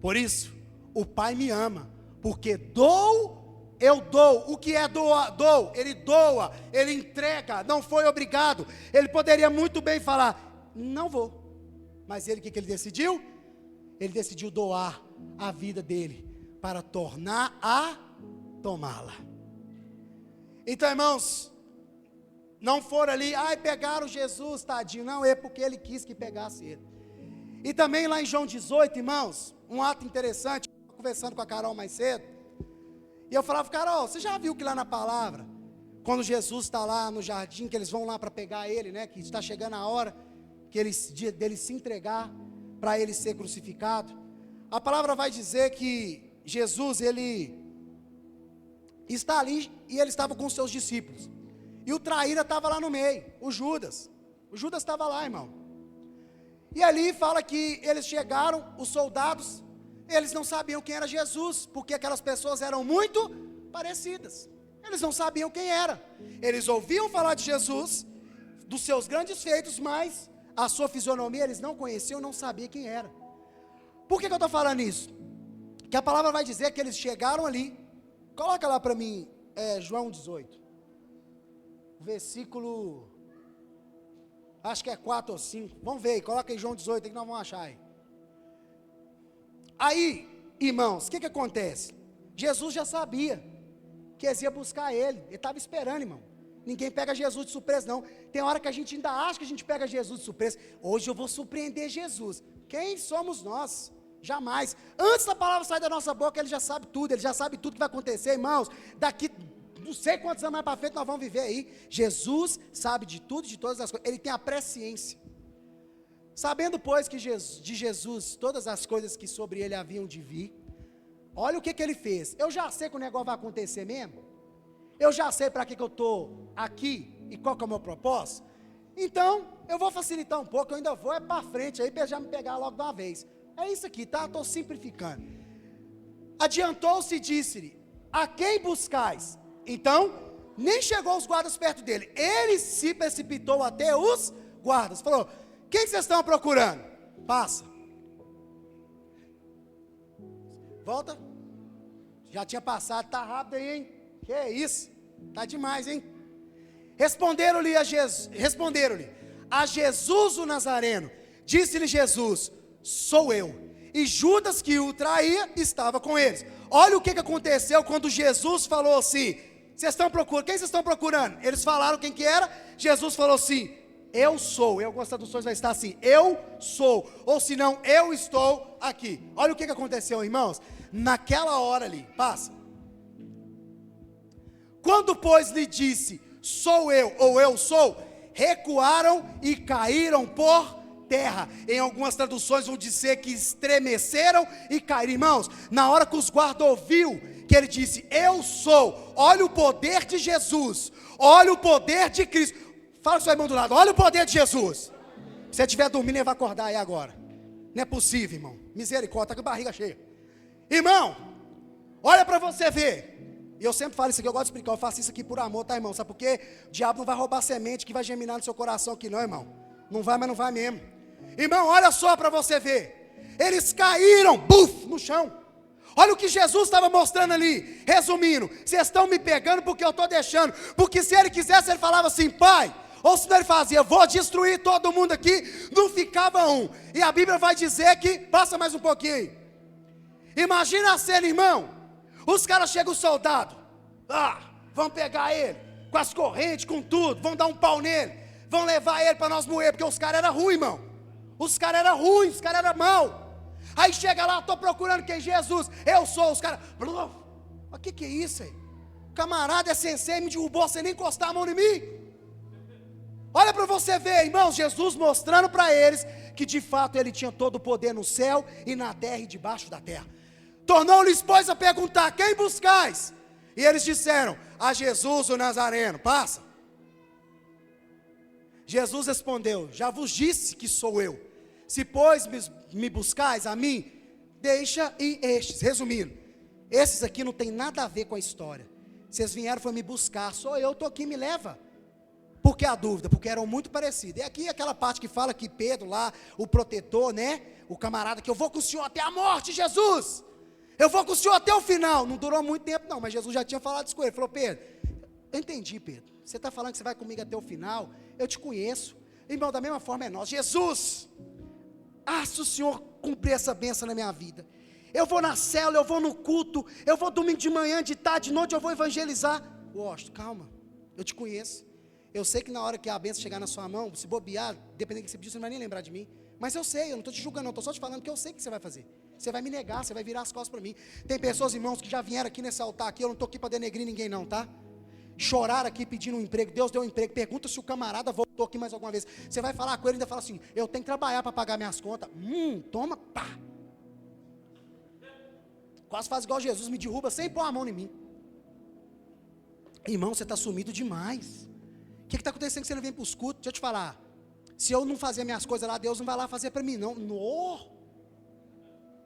A: Por isso, o Pai me ama, porque dou eu dou. O que é dou? Ele doa, ele entrega, não foi obrigado. Ele poderia muito bem falar, não vou. Mas ele, o que ele decidiu? Ele decidiu doar a vida dele para tornar a tomá-la. Então, irmãos, não foram ali, pegaram Jesus, tadinho. Não, é porque ele quis que pegasse ele. E também lá em João 18, irmãos, um ato interessante, eu estava conversando com a Carol mais cedo, e eu falava, Carol, você já viu que lá na palavra, quando Jesus está lá no jardim, que eles vão lá para pegar ele, né, que está chegando a hora dele se entregar, para ele ser crucificado, a palavra vai dizer que Jesus, ele está ali, e ele estava com os seus discípulos, e o traíra estava lá no meio, o Judas estava lá, irmão. E ali fala que eles chegaram, os soldados, eles não sabiam quem era Jesus, porque aquelas pessoas eram muito parecidas, eles não sabiam quem era, eles ouviam falar de Jesus, dos seus grandes feitos, mas a sua fisionomia eles não conheciam, não sabiam quem era. Por que eu estou falando isso? Que a palavra vai dizer que eles chegaram ali, coloca lá para mim, João 18, versículo, acho que é 4 ou 5, vamos ver, coloca aí João 18, aí que nós vamos achar aí. Aí, irmãos, o que acontece? Jesus já sabia que eles iam buscar ele estava esperando, irmão. Ninguém pega Jesus de surpresa não, tem hora que a gente ainda acha que a gente pega Jesus de surpresa, hoje eu vou surpreender Jesus, quem somos nós? Jamais, antes da palavra sair da nossa boca, ele já sabe tudo que vai acontecer, irmãos, daqui não sei quantos anos mais para frente nós vamos viver aí, Jesus sabe de tudo, de todas as coisas, ele tem a presciência, sabendo pois que de Jesus, todas as coisas que sobre ele haviam de vir, olha o que ele fez, eu já sei que o negócio vai acontecer mesmo, eu já sei para que eu estou aqui, e qual que é o meu propósito, então, eu vou facilitar um pouco, eu ainda vou para frente, aí para já me pegar logo de uma vez, é isso aqui, tá? Estou simplificando, adiantou-se e disse-lhe, a quem buscais? Então, nem chegou os guardas perto dele, ele se precipitou até os guardas, falou, quem vocês estão procurando? Passa, volta, já tinha passado, tá rápido aí, hein? Que é isso, tá demais, hein? Responderam-lhe a Jesus o Nazareno, disse-lhe Jesus, sou eu, e Judas que o traía, estava com eles. Olha o que aconteceu quando Jesus falou assim, vocês estão procurando, quem vocês estão procurando? Eles falaram quem que era, Jesus falou assim, eu sou, em algumas traduções vai estar assim, eu sou, ou se não, eu estou aqui. Olha o que aconteceu, irmãos, naquela hora ali, passa, quando pois lhe disse, sou eu, ou eu sou, recuaram e caíram por terra, em algumas traduções vão dizer que estremeceram e caíram, irmãos, na hora que os guardas ouviu, que ele disse, eu sou, olha o poder de Jesus, olha o poder de Cristo, fala com o seu irmão do lado, olha o poder de Jesus, se você estiver dormindo ele vai acordar aí agora, não é possível, irmão, misericórdia, está com a barriga cheia, irmão, olha para você ver, e eu sempre falo isso aqui, eu gosto de explicar, eu faço isso aqui por amor, tá, irmão, sabe por quê? O diabo não vai roubar semente que vai germinar no seu coração aqui não, irmão, não vai, mas não vai mesmo, irmão, olha só para você ver, eles caíram, buf, no chão, olha o que Jesus estava mostrando ali, resumindo, vocês estão me pegando porque eu estou deixando, porque se ele quisesse, ele falava assim, pai, ou se não ele fazia, vou destruir todo mundo aqui, não ficava um, e a Bíblia vai dizer que, passa mais um pouquinho aí, imagina a cena, irmão, os caras chegam, os soldados, vão pegar ele, com as correntes, com tudo, vão dar um pau nele, vão levar ele para nós moer, porque os caras eram ruins, irmão, os caras eram ruins, os caras eram maus, aí chega lá, estou procurando quem? Jesus, eu sou, os caras, o que é isso aí? O camarada é sensei, me derrubou, sem nem encostar a mão em mim, olha para você ver, irmãos, Jesus mostrando para eles, que de fato ele tinha todo o poder no céu, e na terra e debaixo da terra, tornou-lhes pois a perguntar, quem buscais? E eles disseram, a Jesus o Nazareno, passa, Jesus respondeu, já vos disse que sou eu, se pois me buscais a mim, deixa ir estes, resumindo, esses aqui não tem nada a ver com a história, vocês vieram foi me buscar, sou eu, estou aqui, me leva, por que a dúvida? Porque eram muito parecidos, e aqui aquela parte que fala que Pedro lá, o protetor, né, o camarada que eu vou com o senhor até a morte, Jesus, Eu vou com o senhor até o final. Não durou muito tempo não, mas Jesus já tinha falado isso com ele. Falou: Pedro, eu entendi, Pedro. Você está falando que você vai comigo até o final. Eu te conheço. Irmão, da mesma forma é nós. Jesus, se o Senhor cumprir essa bênção na minha vida, eu vou na célula, eu vou no culto, eu vou domingo de manhã, de tarde, de noite, eu vou evangelizar. Washington, calma, eu te conheço. Eu sei que na hora que a bênção chegar na sua mão, se bobear, dependendo do que você pedir, você não vai nem lembrar de mim. Mas eu sei, eu não estou te julgando, não, estou só te falando que eu sei o que você vai fazer. Você vai me negar, você vai virar as costas para mim. Tem pessoas, irmãos, que já vieram aqui nesse altar aqui, eu não estou aqui para denegrir ninguém não, tá? Chorar aqui pedindo um emprego, Deus deu um emprego, pergunta se o camarada voltou aqui mais alguma vez. Você vai falar com ele e ainda fala assim: eu tenho que trabalhar para pagar minhas contas. Toma, pá. Quase faz igual Jesus, me derruba sem pôr a mão em mim. Irmão, você está sumido demais. O que está acontecendo que você não vem para os cultos? Deixa eu te falar, se eu não fazer minhas coisas lá, Deus não vai lá fazer para mim não.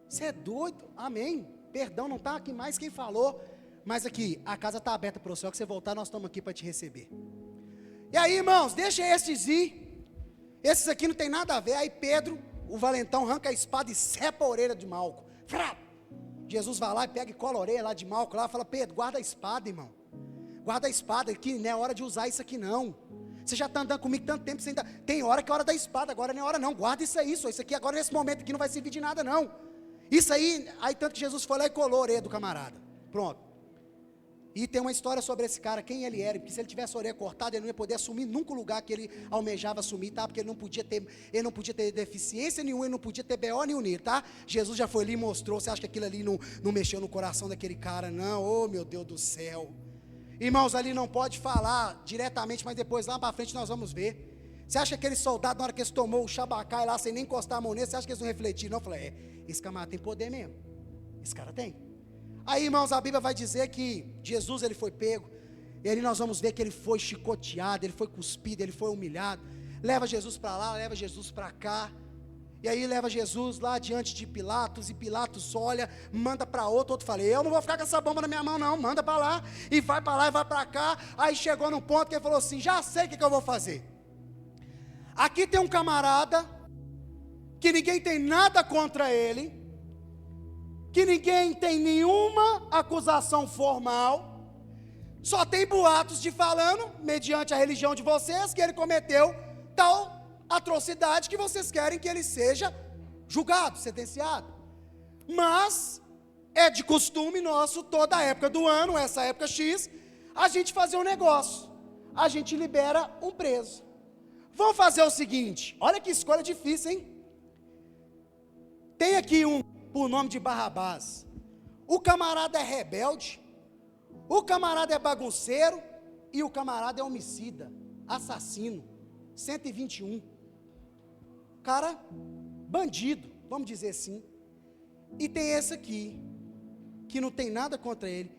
A: Você é doido? Amém, perdão, não está aqui mais quem falou. Mas aqui, a casa está aberta para o céu, que você voltar, nós estamos aqui para te receber. E aí, irmãos, deixa esses ir. Esses aqui não tem nada a ver. Aí Pedro, o valentão, arranca a espada e cepa a orelha de Malco. Jesus vai lá e pega e cola a orelha lá de Malco lá, fala: Pedro, guarda a espada, irmão. Guarda a espada, que não é hora de usar isso aqui não. Você já está andando comigo tanto tempo, você ainda... tem hora que é hora da espada, agora não é hora não. Guarda isso aí, isso aqui agora nesse momento aqui não vai servir de nada não. Isso aí tanto que Jesus foi lá e colou a orelha do camarada. Pronto. E tem uma história sobre esse cara, quem ele era, porque se ele tivesse a orelha cortada, ele não ia poder assumir nunca o lugar que ele almejava assumir, tá? Porque ele não podia ter deficiência nenhuma, ele não podia ter BO nenhum nele, tá? Jesus já foi ali e mostrou. Você acha que aquilo ali não mexeu no coração daquele cara, não? Oh, meu Deus do céu. Irmãos, ali não pode falar diretamente, mas depois lá para frente nós vamos ver. Você acha que aquele soldado, na hora que eles tomou o chabacai lá, sem nem encostar a mão nele, você acha que eles não refletiram? Não, eu falei: esse camarada tem poder mesmo, esse cara tem. Aí, irmãos, a Bíblia vai dizer que Jesus, ele foi pego, e ali nós vamos ver que ele foi chicoteado, ele foi cuspido, ele foi humilhado. Leva Jesus para lá, leva Jesus para cá, e aí leva Jesus lá diante de Pilatos, e Pilatos olha, manda para outro fala: eu não vou ficar com essa bomba na minha mão não, manda para lá, e vai para cá. Aí chegou num ponto que ele falou assim: já sei o que eu vou fazer. Aqui tem um camarada, que ninguém tem nada contra ele, que ninguém tem nenhuma acusação formal, só tem boatos de falando, mediante a religião de vocês, que ele cometeu tal atrocidade que vocês querem que ele seja julgado, sentenciado. Mas é de costume nosso, toda a época do ano, essa época X, a gente fazer um negócio, a gente libera um preso. Vamos fazer o seguinte, olha que escolha difícil, hein? Tem aqui por nome de Barrabás. O camarada é rebelde, o camarada é bagunceiro, e o camarada é homicida, assassino, 121. Cara, bandido, vamos dizer assim. E tem esse aqui, que não tem nada contra ele.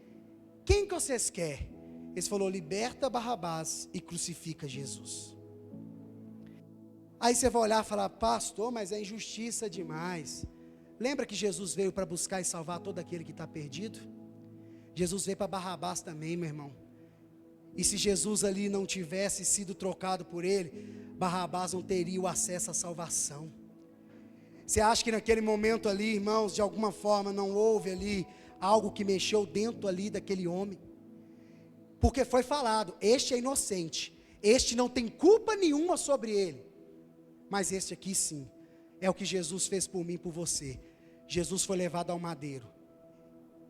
A: Quem que vocês querem? Eles falou: liberta Barrabás e crucifica Jesus. Aí você vai olhar e falar: pastor, mas é injustiça demais. Lembra que Jesus veio para buscar e salvar todo aquele que está perdido? Jesus veio para Barrabás também, meu irmão. E se Jesus ali não tivesse sido trocado por ele, Barrabás não teria o acesso à salvação. Você acha que naquele momento ali, irmãos, de alguma forma não houve ali algo que mexeu dentro ali daquele homem? Porque foi falado: este é inocente, este não tem culpa nenhuma sobre ele. Mas este aqui sim, é o que Jesus fez por mim e por você. Jesus foi levado ao madeiro.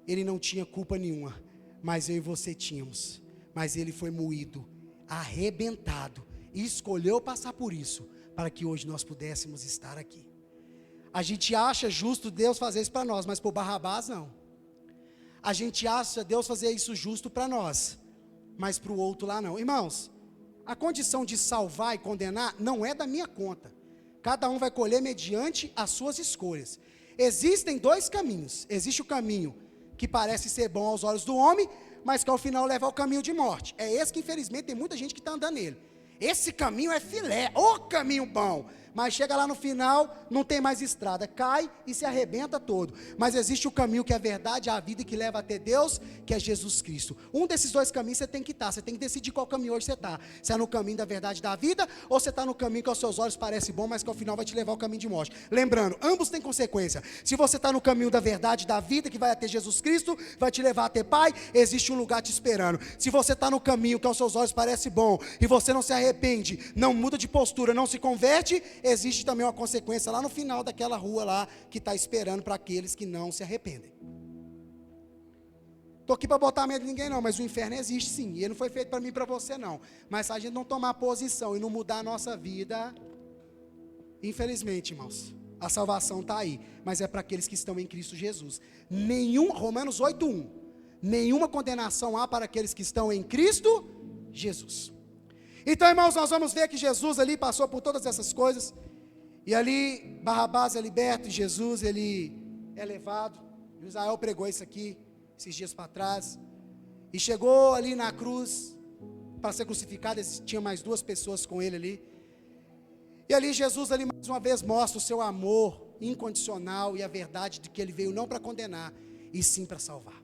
A: Ele não tinha culpa nenhuma, mas eu e você tínhamos. Mas ele foi moído, arrebentado, e escolheu passar por isso, para que hoje nós pudéssemos estar aqui. A gente acha justo Deus fazer isso para nós, mas por Barrabás não. A gente acha Deus fazer isso justo para nós, mas para o outro lá não. Irmãos, a condição de salvar e condenar não é da minha conta. Cada um vai colher mediante as suas escolhas. Existem dois caminhos. Existe o caminho que parece ser bom aos olhos do homem, mas que ao final leva ao caminho de morte. É esse que infelizmente tem muita gente que está andando nele. Esse caminho é filé, ô caminho bom. mas chega lá no final, não tem mais estrada, cai e se arrebenta todo. Mas existe o caminho que é a verdade, a vida e que leva até Deus, que é Jesus Cristo. Um desses dois caminhos você tem que estar, você tem que decidir qual caminho hoje você está. Se é no caminho da verdade da vida, ou você está no caminho que aos seus olhos parece bom, mas que ao final vai te levar ao caminho de morte. Lembrando, ambos têm consequência. Se você está no caminho da verdade da vida, que vai até Jesus Cristo, vai te levar até Pai, existe um lugar te esperando. Se você está no caminho que aos seus olhos parece bom, e você não se arrepende, não muda de postura, não se converte, existe também uma consequência lá no final daquela rua lá, que está esperando para aqueles que não se arrependem. Estou aqui para botar medo de ninguém não, mas o inferno existe sim, e ele não foi feito para mim e para você não, mas se a gente não tomar posição e não mudar a nossa vida, infelizmente, irmãos, a salvação está aí, mas é para aqueles que estão em Cristo Jesus. Romanos 8:1, nenhuma condenação há para aqueles que estão em Cristo Jesus. Então, irmãos, nós vamos ver que Jesus ali passou por todas essas coisas, e ali Barrabás é liberto, e Jesus ele é levado. Israel pregou isso aqui esses dias para trás, e chegou ali na cruz para ser crucificado. Tinha mais 2 pessoas com ele ali, e ali Jesus ali mais uma vez mostra o seu amor incondicional e a verdade de que ele veio não para condenar, e sim para salvar.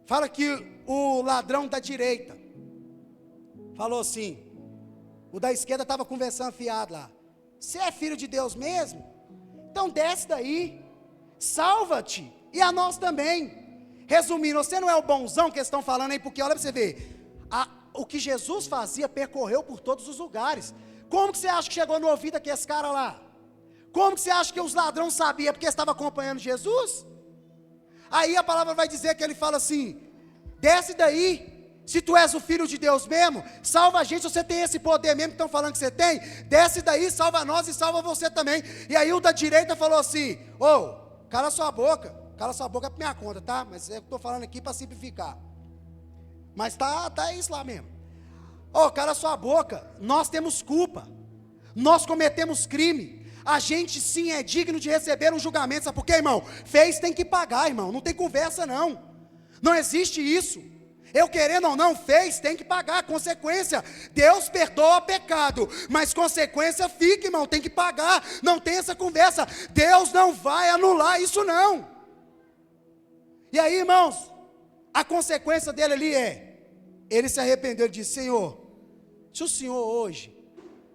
A: Fala que o ladrão da direita falou assim, o da esquerda estava conversando fiado lá, você é filho de Deus mesmo? Então desce daí, salva-te, e a nós também. Resumindo, você não é o bonzão que eles estão falando aí, porque olha para você ver, o que Jesus fazia percorreu por todos os lugares. Como que você acha que chegou no ouvido daqueles caras lá? Como que você acha que os ladrões sabiam? Porque estavam acompanhando Jesus? Aí a palavra vai dizer que ele fala assim, desce daí, se tu és o filho de Deus mesmo, salva a gente. Se você tem esse poder mesmo que estão falando que você tem, desce daí, salva nós e salva você também. E aí o da direita falou assim, cala sua boca é por minha conta, tá? Mas eu estou falando aqui para simplificar, mas tá isso lá mesmo. Cala sua boca, nós temos culpa, nós cometemos crime, a gente sim é digno de receber um julgamento. Sabe por quê, irmão? Fez, tem que pagar, irmão, não tem conversa não existe isso. Eu querendo ou não, fez, tem que pagar, consequência. Deus perdoa pecado, mas consequência fica, irmão, tem que pagar, não tem essa conversa. Deus não vai anular isso não. E aí, irmãos, a consequência dele ali ele se arrependeu e disse, Senhor, se o Senhor hoje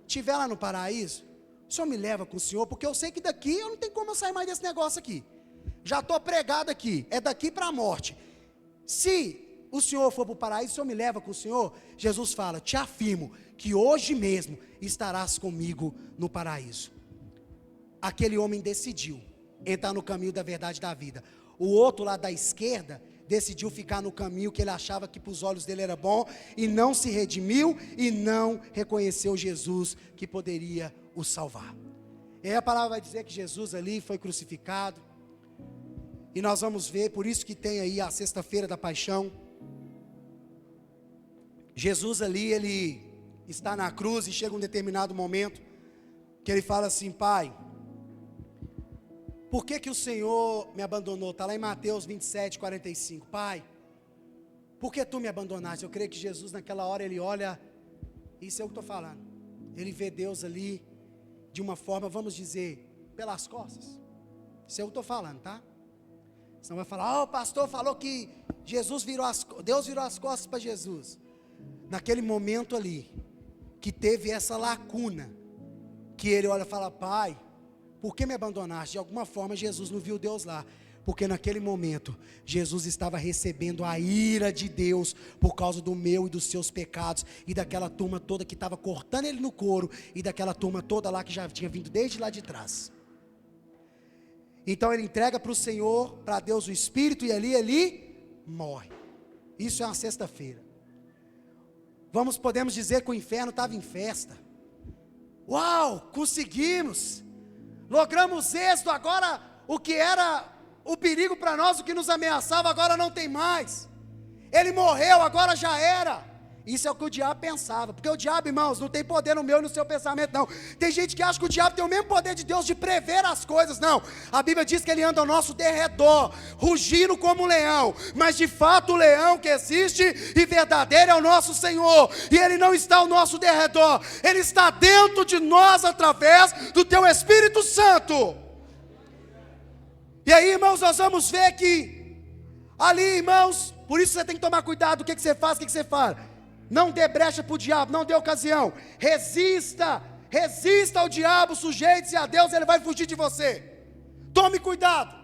A: estiver lá no paraíso, o Senhor me leva com o Senhor, porque eu sei que daqui eu não tenho como eu sair mais desse negócio aqui, já estou pregado aqui, é daqui para a morte. Se o Senhor for para o paraíso, o Senhor me leva com o Senhor. Jesus fala, te afirmo que hoje mesmo estarás comigo no paraíso. Aquele homem decidiu entrar no caminho da verdade da vida. O outro lá da esquerda decidiu ficar no caminho que ele achava que para os olhos dele era bom, e não se redimiu e não reconheceu Jesus que poderia o salvar. E aí a palavra vai dizer que Jesus ali foi crucificado, e nós vamos ver, por isso que tem aí a sexta-feira da paixão. Jesus ali, ele está na cruz, e chega um determinado momento que ele fala assim, Pai, por que o Senhor me abandonou? Está lá em Mateus 27:45, Pai, por que tu me abandonaste? Eu creio que Jesus naquela hora, ele olha, isso é o que estou falando, ele vê Deus ali, de uma forma, vamos dizer, pelas costas, isso é o que eu estou falando, tá? Senão vai falar, o pastor falou que Deus virou as costas para Jesus. Naquele momento ali, que teve essa lacuna, que ele olha e fala, Pai, por que me abandonaste? De alguma forma Jesus não viu Deus lá, porque naquele momento, Jesus estava recebendo a ira de Deus, por causa do meu e dos seus pecados, e daquela turma toda que estava cortando ele no couro, e daquela turma toda lá que já tinha vindo desde lá de trás. Então ele entrega para o Senhor, para Deus o Espírito, e ali ele morre. Isso é uma sexta-feira. Podemos dizer que o inferno estava em festa. Uau, conseguimos, logramos êxito, agora o que era o perigo para nós, o que nos ameaçava, agora não tem mais. Ele morreu, agora já era. Isso é o que o diabo pensava, porque o diabo, irmãos, não tem poder no meu e no seu pensamento, não. Tem gente que acha que o diabo tem o mesmo poder de Deus de prever as coisas, não. A Bíblia diz que ele anda ao nosso derredor, rugindo como um leão, mas de fato o leão que existe e verdadeiro é o nosso Senhor, e ele não está ao nosso derredor, ele está dentro de nós através do teu Espírito Santo. E aí, irmãos, nós vamos ver que ali, irmãos, por isso você tem que tomar cuidado, o que você faz, o que você fala. Não dê brecha para o diabo, não dê ocasião. Resista ao diabo, sujeite-se a Deus, ele vai fugir de você. Tome cuidado,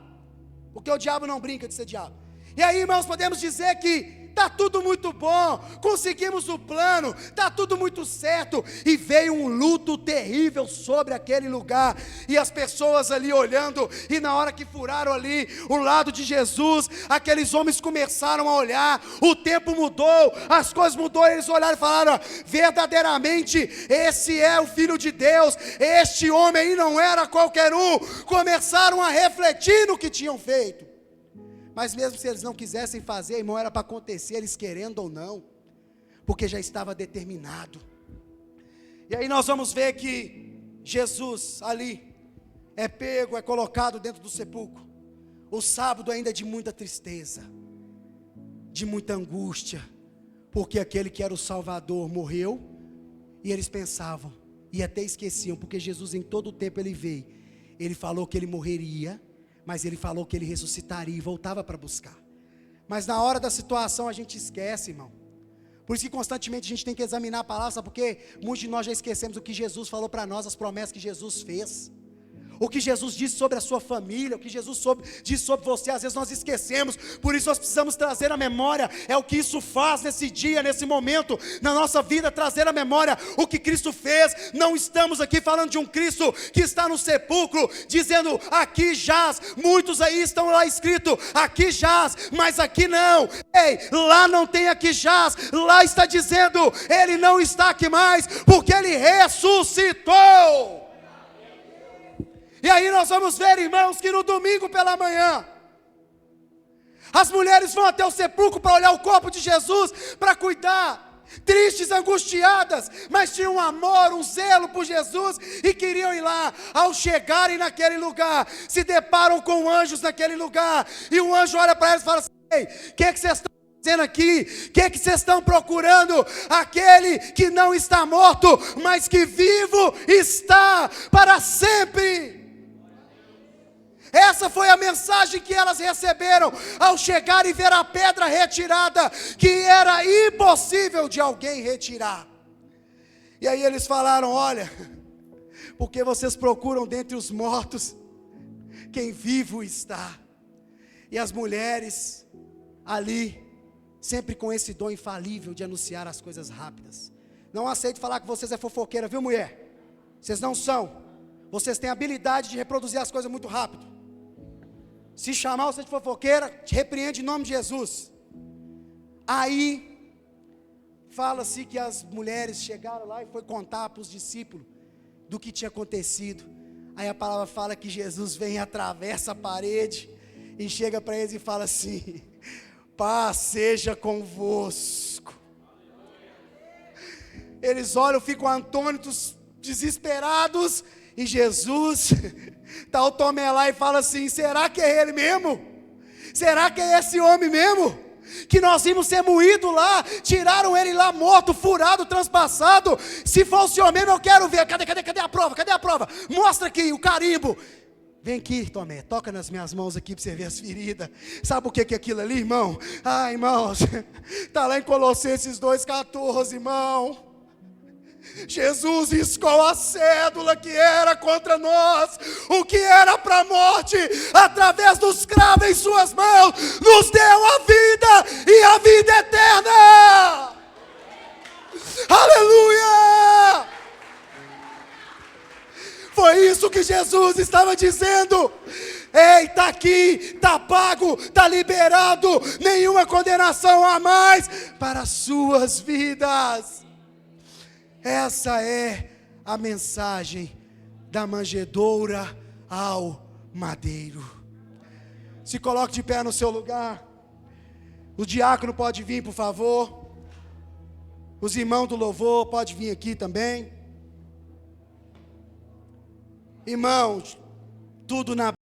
A: porque o diabo não brinca de ser diabo. E aí, irmãos, podemos dizer que está tudo muito bom, conseguimos o plano, está tudo muito certo, e veio um luto terrível sobre aquele lugar, e as pessoas ali olhando, e na hora que furaram ali o lado de Jesus, aqueles homens começaram a olhar, o tempo mudou, as coisas mudou, eles olharam e falaram: verdadeiramente esse é o Filho de Deus, este homem aí não era qualquer um. Começaram a refletir no que tinham feito. Mas mesmo se eles não quisessem fazer, irmão, era para acontecer, eles querendo ou não, porque já estava determinado. E aí nós vamos ver que Jesus ali é pego, é colocado dentro do sepulcro. O sábado ainda é de muita tristeza, de muita angústia, porque aquele que era o Salvador morreu, e eles pensavam, e até esqueciam, porque Jesus em todo o tempo ele veio, ele falou que ele morreria, mas ele falou que ele ressuscitaria e voltava para buscar. Mas na hora da situação a gente esquece, irmão. Por isso que constantemente a gente tem que examinar a palavra, sabe? Porque muitos de nós já esquecemos o que Jesus falou para nós, as promessas que Jesus fez, o que Jesus disse sobre a sua família, o que Jesus disse sobre você, às vezes nós esquecemos. Por isso nós precisamos trazer a memória, é o que isso faz nesse dia, nesse momento, na nossa vida, trazer a memória, o que Cristo fez. Não estamos aqui falando de um Cristo que está no sepulcro, dizendo, aqui jaz, muitos aí estão lá escrito, aqui jaz, mas aqui não. Ei, lá não tem aqui jaz, lá está dizendo, ele não está aqui mais, porque ele ressuscitou. E aí nós vamos ver, irmãos, que no domingo pela manhã, as mulheres vão até o sepulcro para olhar o corpo de Jesus, para cuidar, tristes, angustiadas, mas tinham um amor, um zelo por Jesus, e queriam ir lá. Ao chegarem naquele lugar, se deparam com anjos naquele lugar, e o anjo olha para eles e fala assim: ei, o que vocês estão fazendo aqui? O que vocês estão procurando? Aquele que não está morto, mas que vivo está para sempre. Essa foi a mensagem que elas receberam ao chegar e ver a pedra retirada, que era impossível de alguém retirar. E aí eles falaram: olha, porque vocês procuram dentre os mortos quem vivo está. E as mulheres ali, sempre com esse dom infalível de anunciar as coisas rápidas. Não aceito falar que vocês é fofoqueira, viu, mulher? Vocês não são. Vocês têm a habilidade de reproduzir as coisas muito rápido. Se chamar você de fofoqueira, te repreende em nome de Jesus. Aí, fala-se que as mulheres chegaram lá e foi contar para os discípulos do que tinha acontecido. Aí a palavra fala que Jesus vem, atravessa a parede e chega para eles e fala assim: paz seja convosco. Eles olham, ficam atônitos, desesperados, e Jesus, está o Tomé lá e fala assim: será que é ele mesmo? Será que é esse homem mesmo? Que nós vimos ser moído lá, tiraram ele lá morto, furado, transpassado. Se fosse homem mesmo, eu quero ver. Cadê a prova? Cadê a prova? Mostra aqui o carimbo. Vem aqui, Tomé, toca nas minhas mãos aqui para você ver as feridas. Sabe o que é aquilo ali, irmão? Ah, irmãos, está lá em Colossenses 2,14, irmão. Jesus riscou a cédula que era contra nós, o que era para a morte, através dos cravos em suas mãos, nos deu a vida e a vida eterna. Aleluia! Foi isso que Jesus estava dizendo. Ei, está aqui, está pago, está liberado, nenhuma condenação a mais para as suas vidas. Essa é a mensagem da manjedoura ao madeiro. Se coloque de pé no seu lugar. O diácono pode vir, por favor. Os irmãos do louvor, pode vir aqui também. Irmãos, tudo na